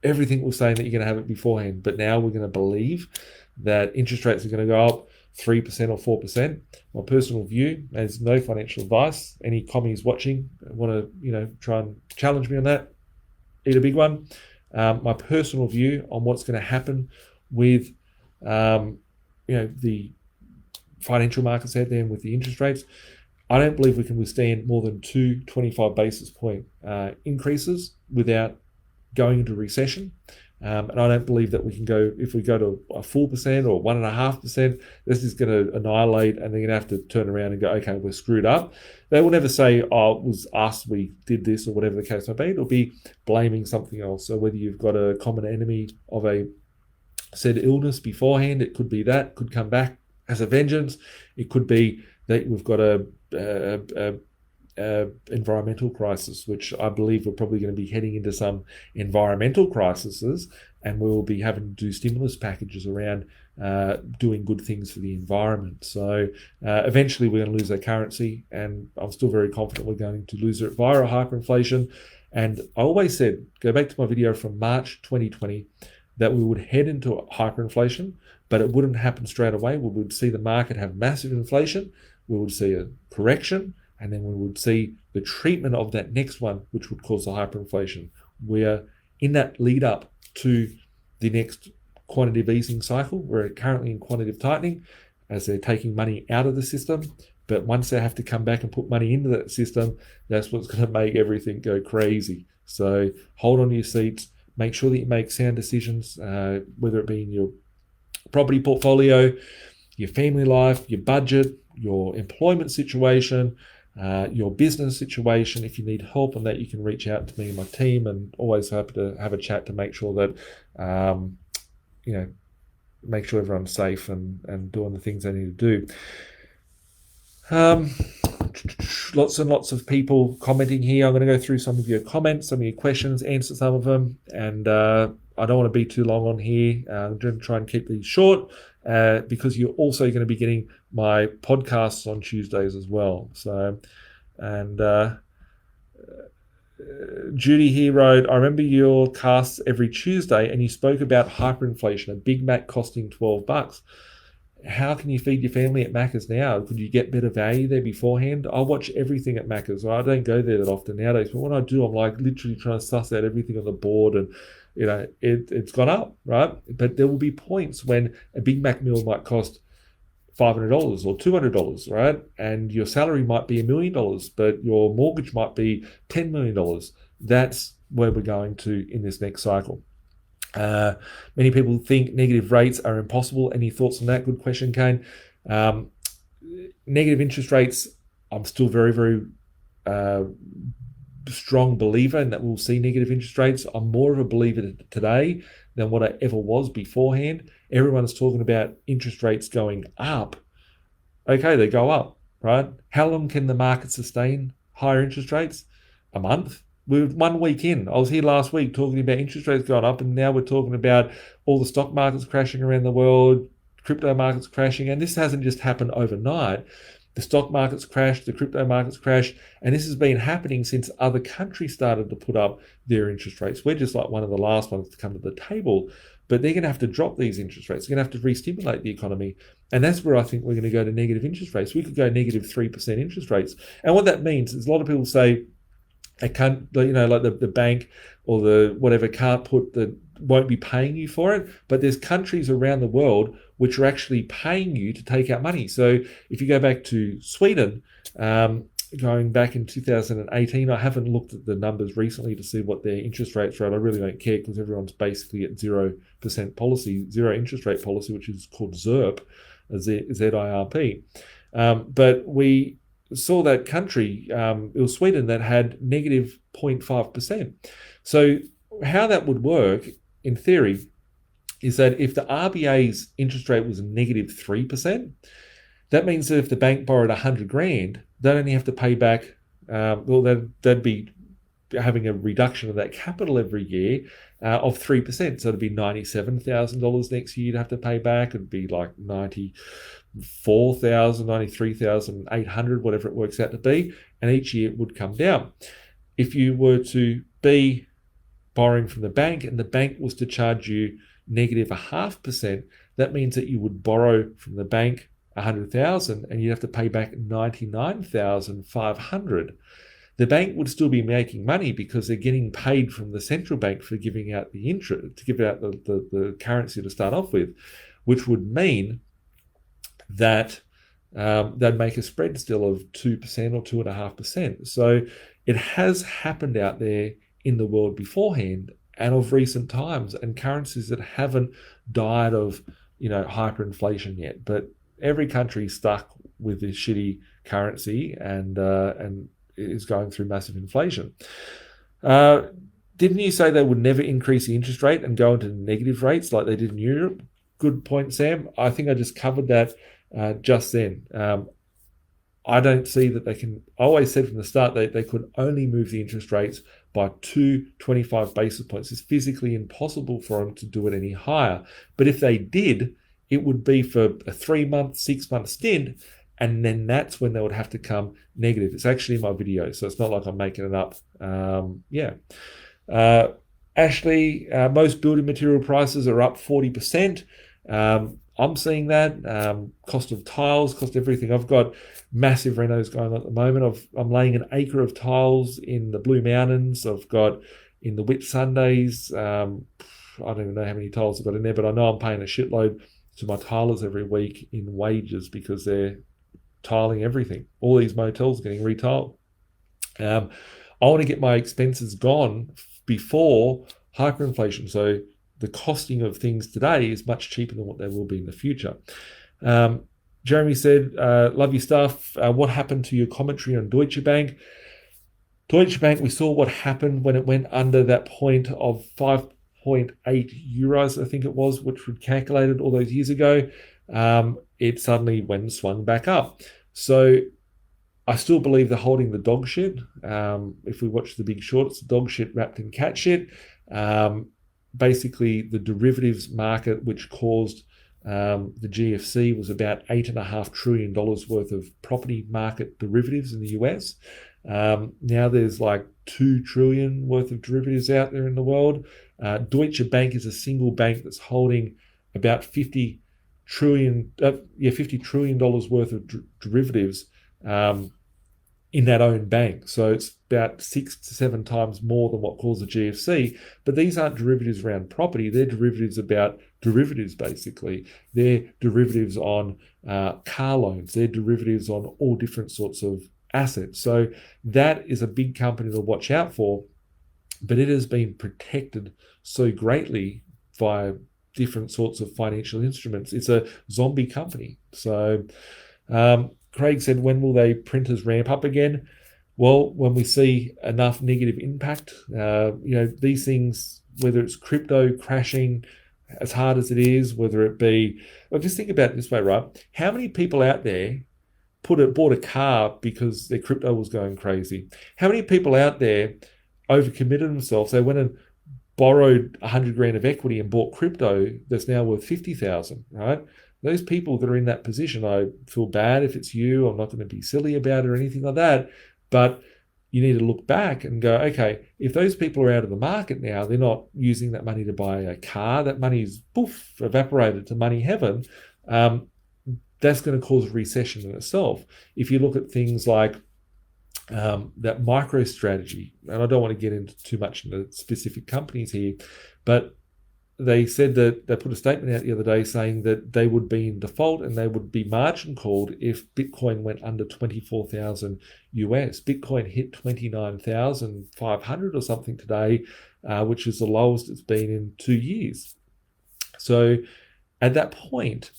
Everything was saying that you're going to have it beforehand, but now we're going to believe that interest rates are going to go up 3% or 4%. My personal view, there's no financial advice. Any commies watching want to, try and challenge me on that, eat a big one. My personal view on what's going to happen with, the financial markets out there and with the interest rates, I don't believe we can withstand more than 2 25 basis point increases without going into recession. And I don't believe that we can go, if we go to a 4% or 1.5%, this is going to annihilate, and they're going to have to turn around and go, okay, we're screwed up. They will never say, oh, it was us, we did this, or whatever the case may be. It'll be blaming something else. So whether you've got a common enemy of a said illness beforehand, it could be that, could come back as a vengeance. It could be that we've got a environmental crisis, which I believe we're probably going to be heading into some environmental crises, and we will be having to do stimulus packages around doing good things for the environment. So eventually we're going to lose our currency, and I'm still very confident we're going to lose it via hyperinflation. And I always said, go back to my video from March 2020, that we would head into hyperinflation, but it wouldn't happen straight away. We would see the market have massive inflation, we would see a correction, and then we would see the treatment of that next one, which would cause the hyperinflation. We're in that lead up to the next quantitative easing cycle. We're currently in quantitative tightening as they're taking money out of the system. But once they have to come back and put money into that system, that's what's going to make everything go crazy. So hold on to your seats. Make sure that you make sound decisions, whether it be in your property portfolio, your family life, your budget, your employment situation, your business situation. If you need help on that, you can reach out to me and my team, and always happy to have a chat to make sure that, make sure everyone's safe and doing the things they need to do. Lots and lots of people commenting here. I'm going to go through some of your comments, some of your questions, answer some of them, and I don't want to be too long on here. I'm going to try and keep these short because you're also going to be getting my podcasts on Tuesdays as well. So, and Judy here wrote, I remember your casts every Tuesday and you spoke about hyperinflation, a Big Mac costing $12. How can you feed your family at Macca's now? Could you get better value there beforehand? I watch everything at Macca's. I don't go there that often nowadays, but when I do, I'm like literally trying to suss out everything on the board, and it's gone up, right? But there will be points when a Big Mac meal might cost $500 or $200, right? And your salary might be $1 million, but your mortgage might be $10 million. That's where we're going to in this next cycle. Many people think negative rates are impossible. Any thoughts on that? Good question, Kane. Negative interest rates, I'm still very, very strong believer in that we'll see negative interest rates. I'm more of a believer today than what I ever was beforehand. Everyone's talking about interest rates going up. Okay, they go up, right? How long can the market sustain higher interest rates? A month? We're 1 week in. I was here last week talking about interest rates going up, and now we're talking about all the stock markets crashing around the world, crypto markets crashing, and this hasn't just happened overnight. The stock markets crashed, the crypto markets crashed, and this has been happening since other countries started to put up their interest rates. We're just like one of the last ones to come to the table. but they're going to have to drop these interest rates. They're going to have to re-stimulate the economy. And that's where I think we're going to go to negative interest rates. We could go negative 3% interest rates. And what that means is a lot of people say, they can't, like the bank or the whatever won't be paying you for it. But there's countries around the world which are actually paying you to take out money. So if you go back to Sweden, going back in 2018, I haven't looked at the numbers recently to see what their interest rates are at. I really don't care because everyone's basically at 0% policy, zero interest rate policy, which is called ZIRP, ZIRP. But we saw that country, it was Sweden, that had negative 0.5%. So how that would work in theory is that if the RBA's interest rate was negative 3%, that means that if the bank borrowed 100 grand, they'd only have to pay back, they'd be having a reduction of that capital every year of 3%. So it'd be $97,000 next year you'd have to pay back. It'd be like 93,800, whatever it works out to be. And each year it would come down. If you were to be borrowing from the bank and the bank was to charge you negative 0.5%, that means that you would borrow from the bank 100,000 and you'd have to pay back 99,500. The bank would still be making money because they're getting paid from the central bank for giving out the interest, to give out the currency to start off with, which would mean that they'd make a spread still of 2% or 2.5%. So it has happened out there in the world beforehand and of recent times, and currencies that haven't died of hyperinflation yet. But every country is stuck with this shitty currency and is going through massive inflation. Didn't you say they would never increase the interest rate and go into negative rates like they did in Europe? Good point, Sam. I think I just covered that just then. I don't see that they can. I always said from the start that they could only move the interest rates by 225 basis points. It's physically impossible for them to do it any higher. But if they did, it would be for a 3-month, 6-month stint, and then that's when they would have to come negative. It's actually in my video, so it's not like I'm making it up. Ashley, most building material prices are up 40%. I'm seeing that. Cost of tiles, cost of everything. I've got massive renos going on at the moment. I'm laying an acre of tiles in the Blue Mountains. I've got in the Whitsundays. I don't even know how many tiles I've got in there, but I know I'm paying a shitload to my tilers every week in wages because they're tiling everything. All these motels are getting retiled. I want to get my expenses gone before hyperinflation. So the costing of things today is much cheaper than what they will be in the future. Jeremy said, love your stuff. What happened to your commentary on Deutsche Bank? Deutsche Bank, we saw what happened when it went under that point of 5.8 euros, I think it was, which we calculated all those years ago. It suddenly went and swung back up. So I still believe they're holding the dog shit. If we watch The Big Short, it's dog shit wrapped in cat shit. Basically, the derivatives market, which caused the GFC, was about $8.5 trillion worth of property market derivatives in the US. Now there's like 2 trillion worth of derivatives out there in the world. Deutsche Bank is a single bank that's holding about $50 trillion worth of derivatives in that own bank. So it's about 6 to 7 times more than what caused the GFC. But these aren't derivatives around property. They're derivatives about derivatives, basically. They're derivatives on car loans. They're derivatives on all different sorts of assets. So that is a big company to watch out for. But it has been protected so greatly by different sorts of financial instruments. It's a zombie company. So Craig said, when will they printers ramp up again? Well, when we see enough negative impact, these things, whether it's crypto crashing as hard as it is, whether it be, well, just think about it this way, right? How many people out there bought a car because their crypto was going crazy? How many people out there overcommitted themselves? They went and borrowed 100 grand of equity and bought crypto that's now worth 50,000, right? Those people that are in that position, I feel bad if it's you. I'm not going to be silly about it or anything like that. But you need to look back and go, okay, if those people are out of the market now, they're not using that money to buy a car, that money's poof, evaporated to money heaven. That's going to cause a recession in itself. If you look at things like that micro strategy, and I don't want to get into too much into specific companies here, but they said that they put a statement out the other day saying that they would be in default and they would be margin called if Bitcoin went under 24,000 US. Bitcoin hit 29,500 or something today, which is the lowest it's been in 2 years. So at that point,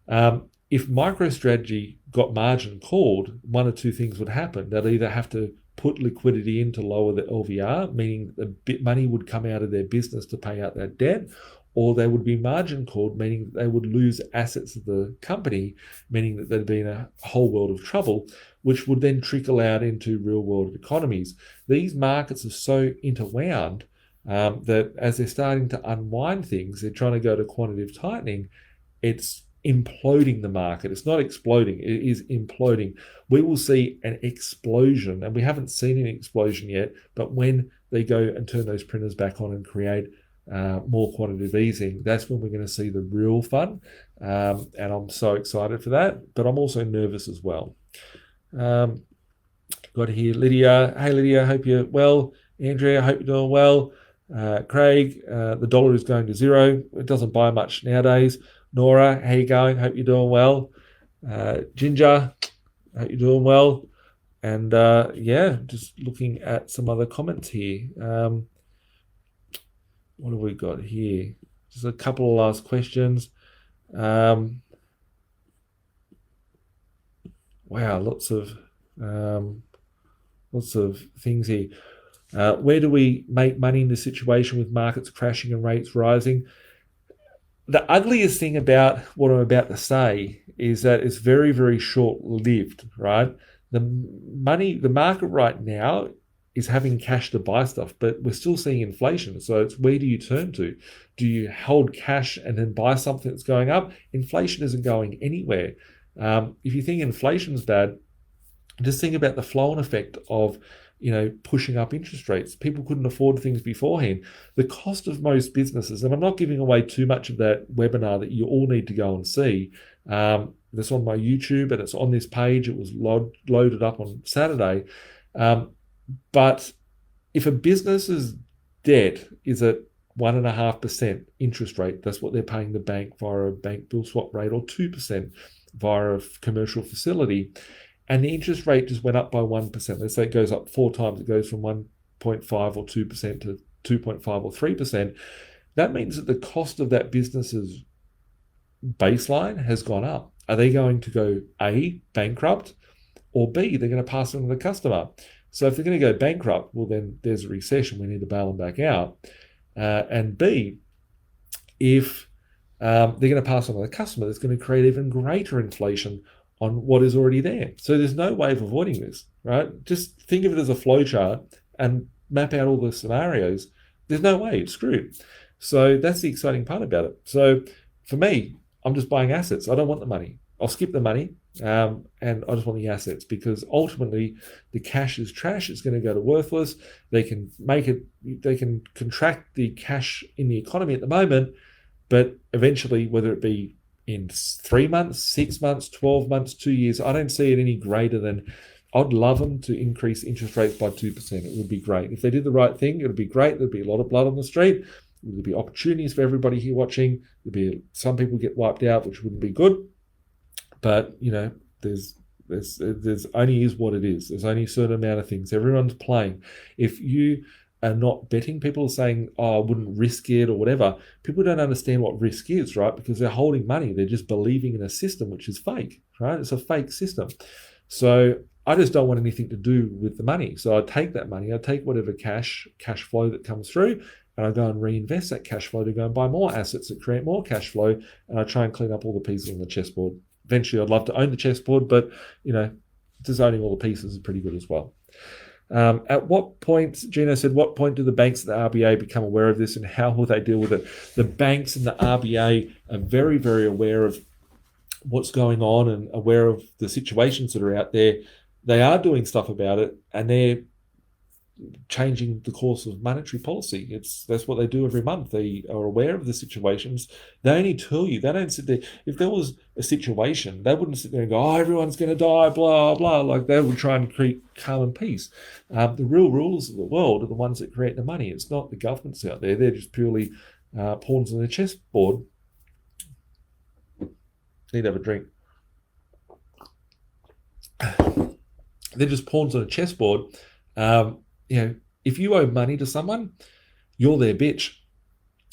if MicroStrategy got margin called, one or two things would happen. They'd either have to put liquidity in to lower the LVR, meaning the money would come out of their business to pay out that debt, or they would be margin called, meaning they would lose assets of the company, meaning that they'd be in a whole world of trouble, which would then trickle out into real world economies. These markets are so interwound that as they're starting to unwind things, they're trying to go to quantitative tightening. It's imploding the market. It's not exploding, it is imploding. We will see an explosion, and we haven't seen an explosion yet, but when they go and turn those printers back on and create more quantitative easing, that's when we're going to see the real fun. And I'm so excited for that, but I'm also nervous as well. Got here Lydia. Hey Lydia, hope you're well. Andrea, hope you're doing well. Craig, the dollar is going to zero. It doesn't buy much nowadays. Nora, how you going? Hope you're doing well. Ginger, hope you're doing well. And yeah, just looking at some other comments here. What have we got here? Just a couple of last questions. Wow, lots of things here. Where do we make money in this situation with markets crashing and rates rising? The ugliest thing about what I'm about to say is that it's very, very short-lived, right? The market right now is having cash to buy stuff, but we're still seeing inflation. So it's where do you turn to? Do you hold cash and then buy something that's going up? Inflation isn't going anywhere. If you think inflation's bad, just think about the flow-on effect of pushing up interest rates. People couldn't afford things beforehand. The cost of most businesses, and I'm not giving away too much of that webinar that you all need to go and see. That's on my YouTube and it's on this page. It was loaded up on Saturday. But if a business's debt is at 1.5% interest rate, that's what they're paying the bank via a bank bill swap rate, or 2% via a commercial facility, and the interest rate just went up by 1%. Let's say it goes up 4 times. It goes from 1.5 or 2% to 2.5 or 3%. That means that the cost of that business's baseline has gone up. Are they going to go A, bankrupt, or B, they're going to pass it on to the customer? So if they're going to go bankrupt, well, then there's a recession. We need to bail them back out. And B, if they're going to pass on to the customer, that's going to create even greater inflation on what is already there. So there's no way of avoiding this, right? Just think of it as a flow chart and map out all the scenarios. There's no way, it's screwed. So that's the exciting part about it. So for me, I'm just buying assets. I don't want the money. I'll skip the money and I just want the assets, because ultimately the cash is trash. It's going to go to worthless. They can contract the cash in the economy at the moment, but eventually, whether it be in 3 months, 6 months, 12 months, 2 years, I don't see it any greater than, I'd love them to increase interest rates by 2%. It would be great. If they did the right thing, it would be great. There'd be a lot of blood on the street. There'd be opportunities for everybody here watching. There'd be some people get wiped out, which wouldn't be good. But, there's only is what it is. There's only a certain amount of things. Everyone's playing. If you are not betting, people are saying, I wouldn't risk it or whatever. People don't understand what risk is, right? Because they're holding money. They're just believing in a system which is fake, right? It's a fake system. So I just don't want anything to do with the money. So I take that money, I take whatever cash flow that comes through, and I go and reinvest that cash flow to go and buy more assets that create more cash flow, and I try and clean up all the pieces on the chessboard. Eventually, I'd love to own the chessboard, but, just owning all the pieces is pretty good as well. At what point, Gino said, what point do the banks and the RBA become aware of this, and how will they deal with it? The banks and the RBA are very, very aware of what's going on and aware of the situations that are out there. They are doing stuff about it, and they're changing the course of monetary policy. That's what they do every month. They are aware of the situations. They only tell you. They don't sit there. If there was a situation, they wouldn't sit there and go, "Oh, everyone's going to die," blah blah. Like they would try and create calm and peace. The real rulers of the world are the ones that create the money. It's not the governments out there. They're just purely pawns on the chessboard. Need to have a drink. They're just pawns on a chessboard. If you owe money to someone, you're their bitch.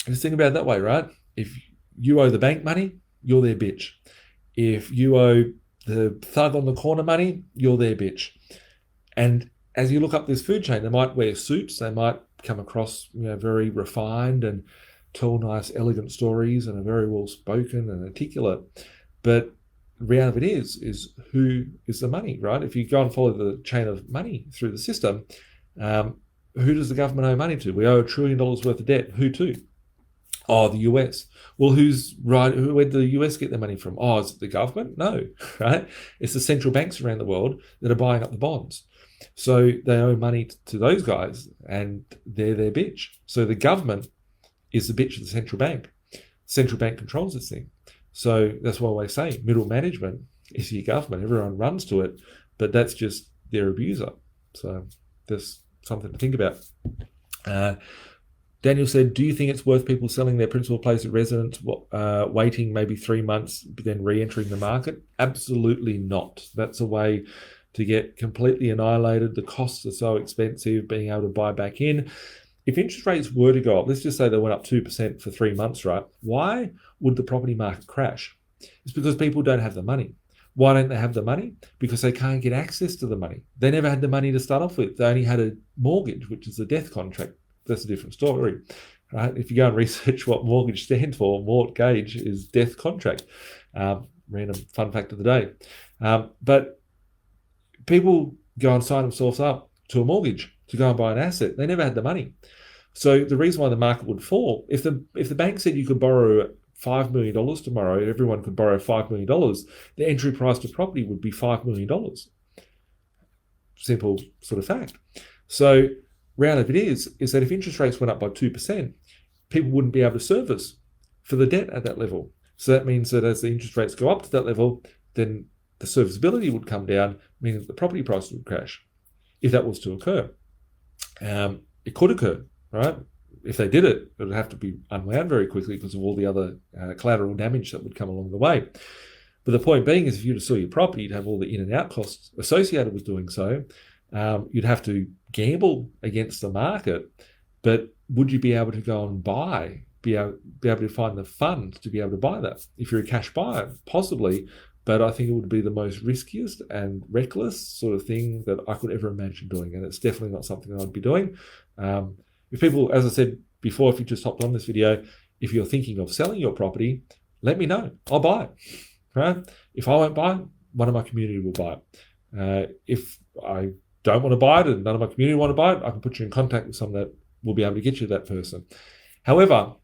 Just think about it that way, right? If you owe the bank money, you're their bitch. If you owe the thug on the corner money, you're their bitch. And as you look up this food chain, they might wear suits, they might come across very refined and tell nice, elegant stories and are very well spoken and articulate. But the reality is who is the money, right? If you go and follow the chain of money through the system, who does the government owe money to? We owe $1 trillion worth of debt. Who to? Oh, the US. Well, where did the US get their money from? Oh, is it the government? No, right? It's the central banks around the world that are buying up the bonds. So they owe money to those guys and they're their bitch. So the government is the bitch of the central bank. Central bank controls this thing. So that's why I say middle management is your government. Everyone runs to it, but that's just their abuser. So there's something to think about. Daniel said, do you think it's worth people selling their principal place of residence, waiting maybe 3 months, but then re-entering the market? Absolutely not. That's a way to get completely annihilated. The costs are so expensive, being able to buy back in. If interest rates were to go up, let's just say they went up 2% for 3 months, right? Why would the property market crash? It's because people don't have the money. Why don't they have the money? Because they can't get access to the money. They never had the money to start off with. They only had a mortgage, which is a death contract. That's a different story, right? If you go and research what mortgage stands for, mortgage is death contract. Random fun fact of the day. But people go and sign themselves up to a mortgage to go and buy an asset. They never had the money. So the reason why the market would fall, if the bank said you could borrow $5 million tomorrow, everyone could borrow $5 million, the entry price to property would be $5 million. Simple sort of fact. So reality of it is that if interest rates went up by 2%, people wouldn't be able to service for the debt at that level. So that means that as the interest rates go up to that level, then the serviceability would come down, meaning that the property price would crash. If that was to occur, it could occur, right? If they did it, it would have to be unwound very quickly because of all the other collateral damage that would come along the way. But the point being is if you were to sell your property, you'd have all the in and out costs associated with doing so. You'd have to gamble against the market, but would you be able to go and be able to find the funds to be able to buy that? If you're a cash buyer, possibly, but I think it would be the most riskiest and reckless sort of thing that I could ever imagine doing, and it's definitely not something I'd be doing. If people, as I said before, if you just hopped on this video, if you're thinking of selling your property, let me know. I'll buy it, right? If I won't buy it, one of my community will buy it. If I don't want to buy it and none of my community want to buy it, I can put you in contact with someone that will be able to get you that person. However,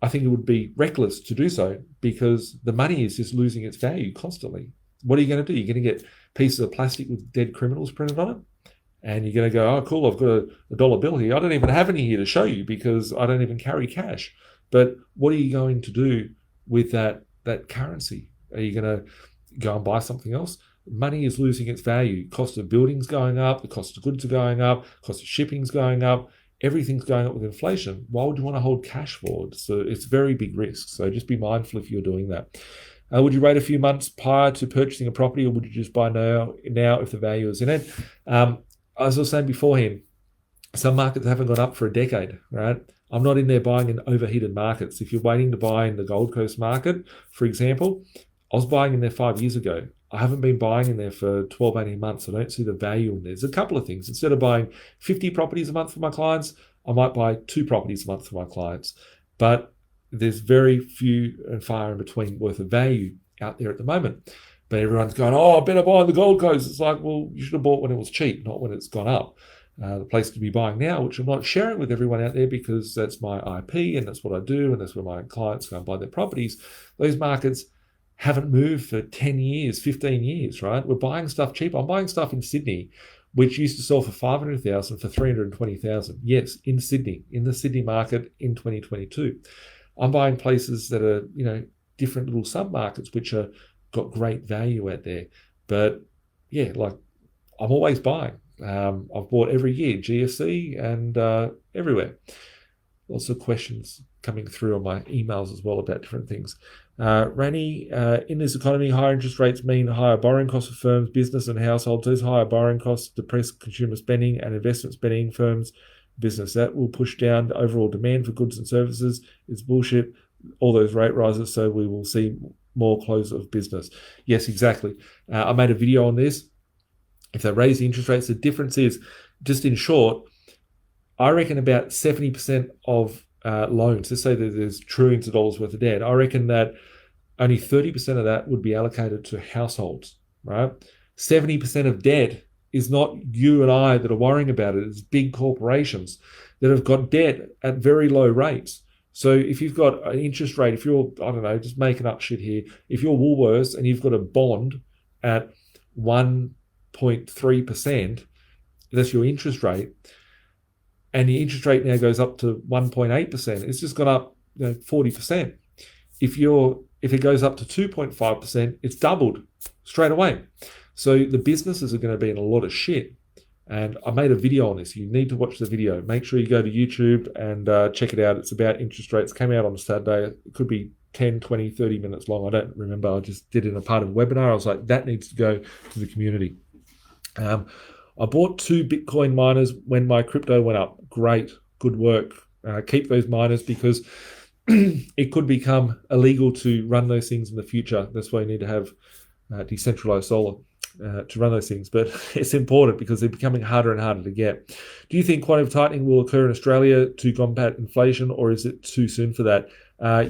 I think it would be reckless to do so because the money is just losing its value constantly. What are you going to do? You're going to get pieces of plastic with dead criminals printed on it? And you're going to go, oh, cool, I've got a dollar bill here. I don't even have any here to show you because I don't even carry cash. But what are you going to do with that currency? Are you going to go and buy something else? Money is losing its value. Cost of buildings going up, the cost of goods are going up, cost of shipping's going up, everything's going up with inflation. Why would you want to hold cash forward? So it's very big risk. So just be mindful if you're doing that. Would you wait a few months prior to purchasing a property, or would you just buy now if the value is in it? As I was saying beforehand, some markets haven't gone up for a decade, right? I'm not in there buying in overheated markets. If you're waiting to buy in the Gold Coast market, for example, I was buying in there 5 years ago. I haven't been buying in there for 12, 18 months. I don't see the value in there. There's a couple of things. Instead of buying 50 properties a month for my clients, I might buy 2 properties a month for my clients. But there's very few and far in between worth of value out there at the moment. But everyone's going, oh, I better buy on the Gold Coast. It's like, well, you should have bought when it was cheap, not when it's gone up. The place to be buying now, which I'm not sharing with everyone out there because that's my IP and that's what I do and that's where my clients go and buy their properties. Those markets haven't moved for 10 years, 15 years, right? We're buying stuff cheap. I'm buying stuff in Sydney which used to sell for 500,000 for 320,000. Yes, in Sydney, in the Sydney market in 2022. I'm buying places that are, different little sub-markets which are got great value out there. But yeah, like I'm always buying. I've bought every year, GFC and everywhere. Lots of questions coming through on my emails as well about different things. Rani, in this economy, higher interest rates mean higher borrowing costs for firms, business and households. Those higher borrowing costs depress consumer spending and investment spending firms, business. That will push down the overall demand for goods and services. It's bullshit, all those rate rises, so we will see more close of business. Yes, exactly. I made a video on this. If they raise the interest rates, the difference is, just in short, I reckon about 70% of loans, let's say that there's trillions of dollars worth of debt, I reckon that only 30% of that would be allocated to households, right? 70% of debt is not you and I that are worrying about it. It's big corporations that have got debt at very low rates. So if you've got an interest rate, if you're, I don't know, just making up shit here, if you're Woolworths and you've got a bond at 1.3%, that's your interest rate, and the interest rate now goes up to 1.8%, it's just gone up 40%. If it goes up to 2.5%, it's doubled straight away. So the businesses are going to be in a lot of shit. And I made a video on this. You need to watch the video. Make sure you go to YouTube and check it out. It's about interest rates. It came out on a Saturday. It could be 10, 20, 30 minutes long. I don't remember. I just did it in a part of a webinar. I was like, that needs to go to the community. I bought 2 Bitcoin miners when my crypto went up. Great. Good work. Keep those miners because it could become illegal to run those things in the future. That's why you need to have decentralized solar to run those things. But it's important because they're becoming harder and harder to get. Do you think quantitative tightening will occur in Australia to combat inflation, or is it too soon for that?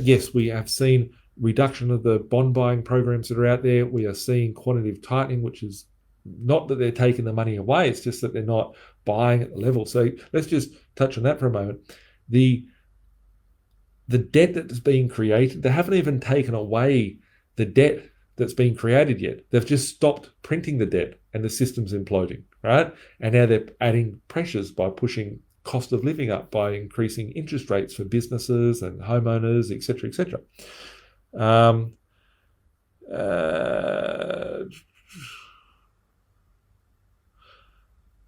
Yes, we have seen reduction of the bond buying programs that are out there. We are seeing quantitative tightening, which is not that they're taking the money away, it's just that they're not buying at the level. So let's just touch on that for a moment. The debt that's being created, they haven't even taken away the debt that's been created yet. They've just stopped printing the debt and the system's imploding, right? And now they're adding pressures by pushing cost of living up, by increasing interest rates for businesses and homeowners, et cetera, et cetera.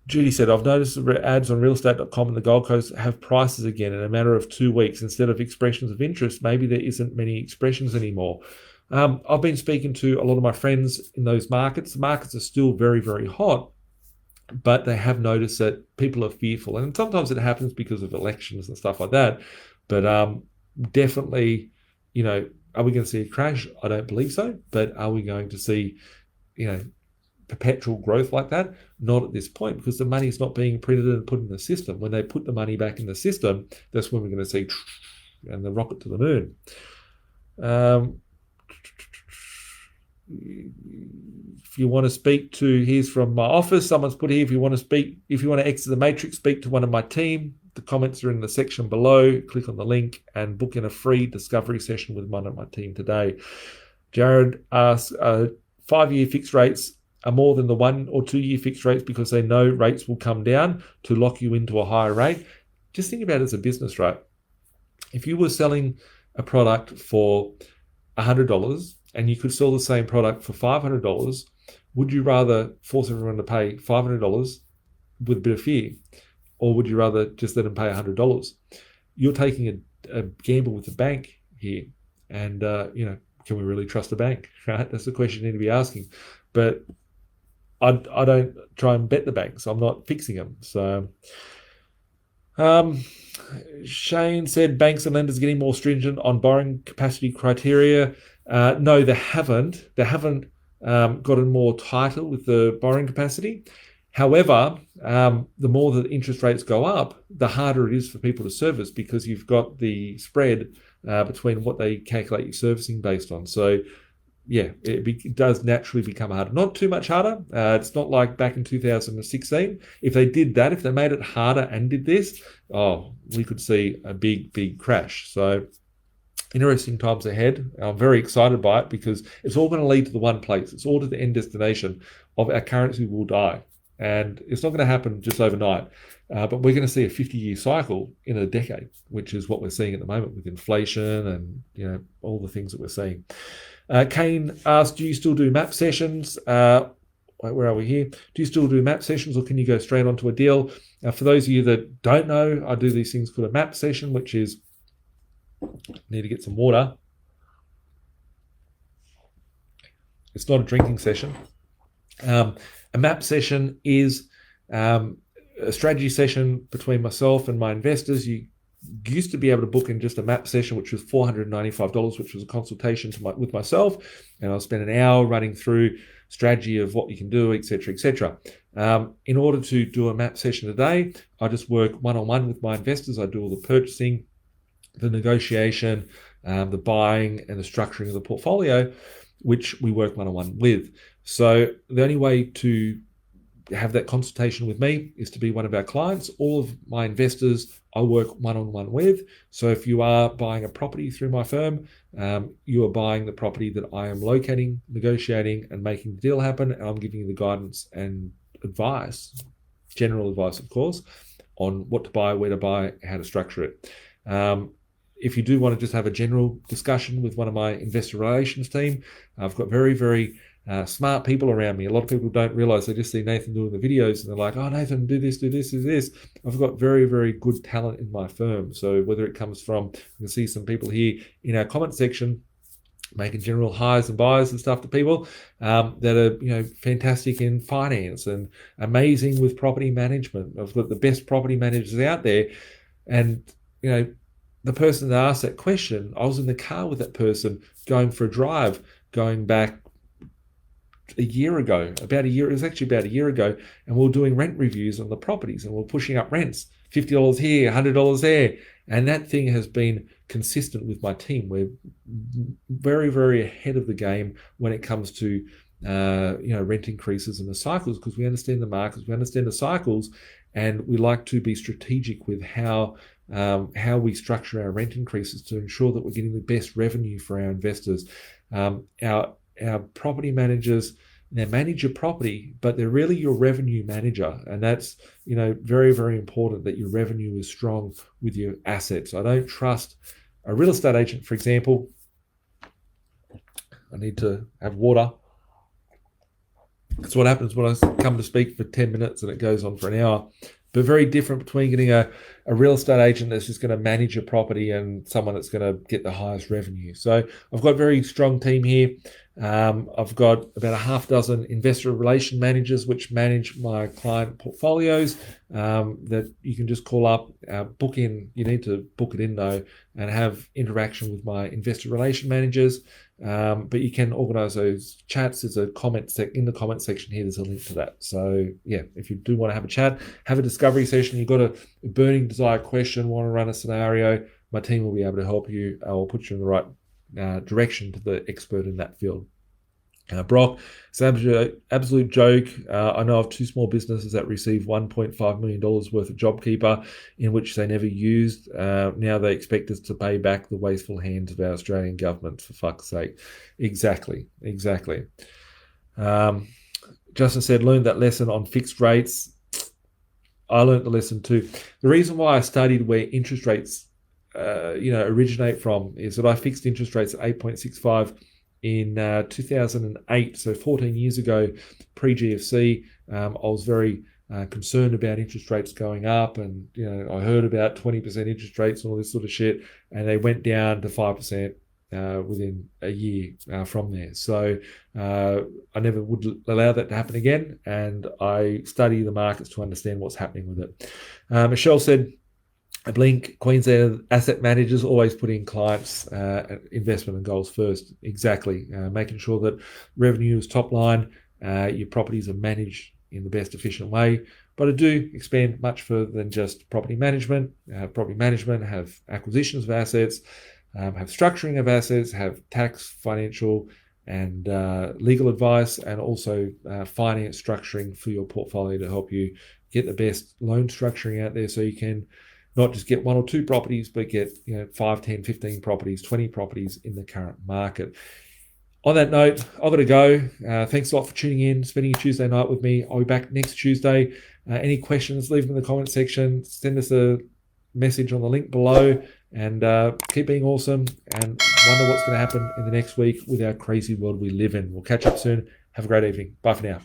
Judy said, I've noticed the ads on realestate.com and the Gold Coast have prices again in a matter of 2 weeks. Instead of expressions of interest, maybe there isn't many expressions anymore. I've been speaking to a lot of my friends in those markets. The markets are still very, very hot, but they have noticed that people are fearful. And sometimes it happens because of elections and stuff like that. But definitely, are we going to see a crash? I don't believe so. But are we going to see, perpetual growth like that? Not at this point, because the money's not being printed and put in the system. When they put the money back in the system, that's when we're going to see and the rocket to the moon. If you want to speak to, here's from my office, someone's put here, if you want to exit the matrix, speak to one of my team. The comments are in the section below. Click on the link and book in a free discovery session with one of my team today. Jared asks, 5-year fixed rates are more than the 1 or 2 year fixed rates because they know rates will come down to lock you into a higher rate. Just think about it as a business, right? If you were selling a product for $100 and you could sell the same product for $500, would you rather force everyone to pay $500 with a bit of fear, or would you rather just let them pay $100? You're taking a gamble with the bank here, and can we really trust a bank? Right? That's the question you need to be asking. But I don't try and bet the banks. I'm not fixing them. So Shane said banks and lenders are getting more stringent on borrowing capacity criteria. No, they haven't. They haven't gotten more tighter with the borrowing capacity. However, the more that interest rates go up, the harder it is for people to service, because you've got the spread between what they calculate your servicing based on. So yeah, it does naturally become harder. Not too much harder. It's not like back in 2016. If they did that, if they made it harder and did this, we could see a big, big crash. So interesting times ahead. I'm very excited by it because it's all going to lead to the one place. It's all to the end destination of our currency will die. And it's not going to happen just overnight. But we're going to see a 50-year cycle in a decade, which is what we're seeing at the moment with inflation and all the things that we're seeing. Kane asked, do you still do map sessions? Where are we here? Do you still do map sessions, or can you go straight onto a deal? For those of you that don't know, I do these things called a map session, which is, need to get some water. It's not a drinking session. A map session is a strategy session between myself and my investors. You used to be able to book in just a map session, which was $495, which was a consultation with myself, and I'll spend an hour running through strategy of what you can do, etc., etc. In order to do a map session today, I just work one-on-one with my investors. I do all the purchasing, the negotiation, the buying, and the structuring of the portfolio, which we work one-on-one with. So the only way to have that consultation with me is to be one of our clients. All of my investors I work one-on-one with. So if you are buying a property through my firm, you are buying the property that I am locating, negotiating, and making the deal happen. And I'm giving you the guidance and advice, general advice, of course, on what to buy, where to buy, how to structure it. If you do want to just have a general discussion with one of my investor relations team, I've got very, very smart people around me. A lot of people don't realize, they just see Nathan doing the videos and they're like, oh, Nathan, do this, do this, do this. I've got very, very good talent in my firm. So whether it comes from, you can see some people here in our comment section making general highs and buys and stuff to people that are fantastic in finance and amazing with property management. I've got the best property managers out there. And the person that asked that question, I was in the car with that person going for a drive, going back a year ago, it was actually about a year ago, and we were doing rent reviews on the properties, and we're pushing up rents, $50 here, $100 there. And that thing has been consistent with my team. We're very, very ahead of the game when it comes to rent increases and the cycles, because we understand the markets, we understand the cycles, and we like to be strategic with how we structure our rent increases to ensure that we're getting the best revenue for our investors. Our property managers, they manage your property, but they're really your revenue manager. And that's, very, very important that your revenue is strong with your assets. I don't trust a real estate agent, for example. I need to have water. That's what happens when I come to speak for 10 minutes and it goes on for an hour. But very different between getting a real estate agent that's just going to manage your property and someone that's going to get the highest revenue. So I've got a very strong team here. I've got about a half dozen investor relation managers which manage my client portfolios that you can just call up, book in. You need to book it in though and have interaction with my investor relation managers. But you can organize those chats. There's a comment in the comment section here. There's a link to that. So yeah, if you do want to have a chat, have a discovery session, you've got a burning desire question, want to run a scenario, my team will be able to help you. I will put you in the right direction to the expert in that field. Brock, it's an absolute joke. I know of two small businesses that received $1.5 million worth of JobKeeper in which they never used. Now they expect us to pay back the wasteful hands of our Australian government, for fuck's sake. Exactly. Justin said, learned that lesson on fixed rates. I learned the lesson too. The reason why I studied where interest rates originate from is that I fixed interest rates at 8.65 in 2008, so 14 years ago, pre-GFC. I was very concerned about interest rates going up, and I heard about 20% interest rates and all this sort of shit, and they went down to 5% within a year from there. So I never would allow that to happen again, and I study the markets to understand what's happening with it. Michelle said, Blink, Queensland asset managers always putting clients' investment and goals first. Exactly. Making sure that revenue is top line, your properties are managed in the best efficient way. But I do expand much further than just property management. Property management, have acquisitions of assets, have structuring of assets, have tax, financial, and legal advice, and also finance structuring for your portfolio to help you get the best loan structuring out there so you can not just get one or two properties, but get 5, 10, 15 properties, 20 properties in the current market. On that note, I've got to go. Thanks a lot for tuning in, spending your Tuesday night with me. I'll be back next Tuesday. Any questions, leave them in the comment section. Send us a message on the link below, and keep being awesome, and wonder what's going to happen in the next week with our crazy world we live in. We'll catch up soon. Have a great evening. Bye for now.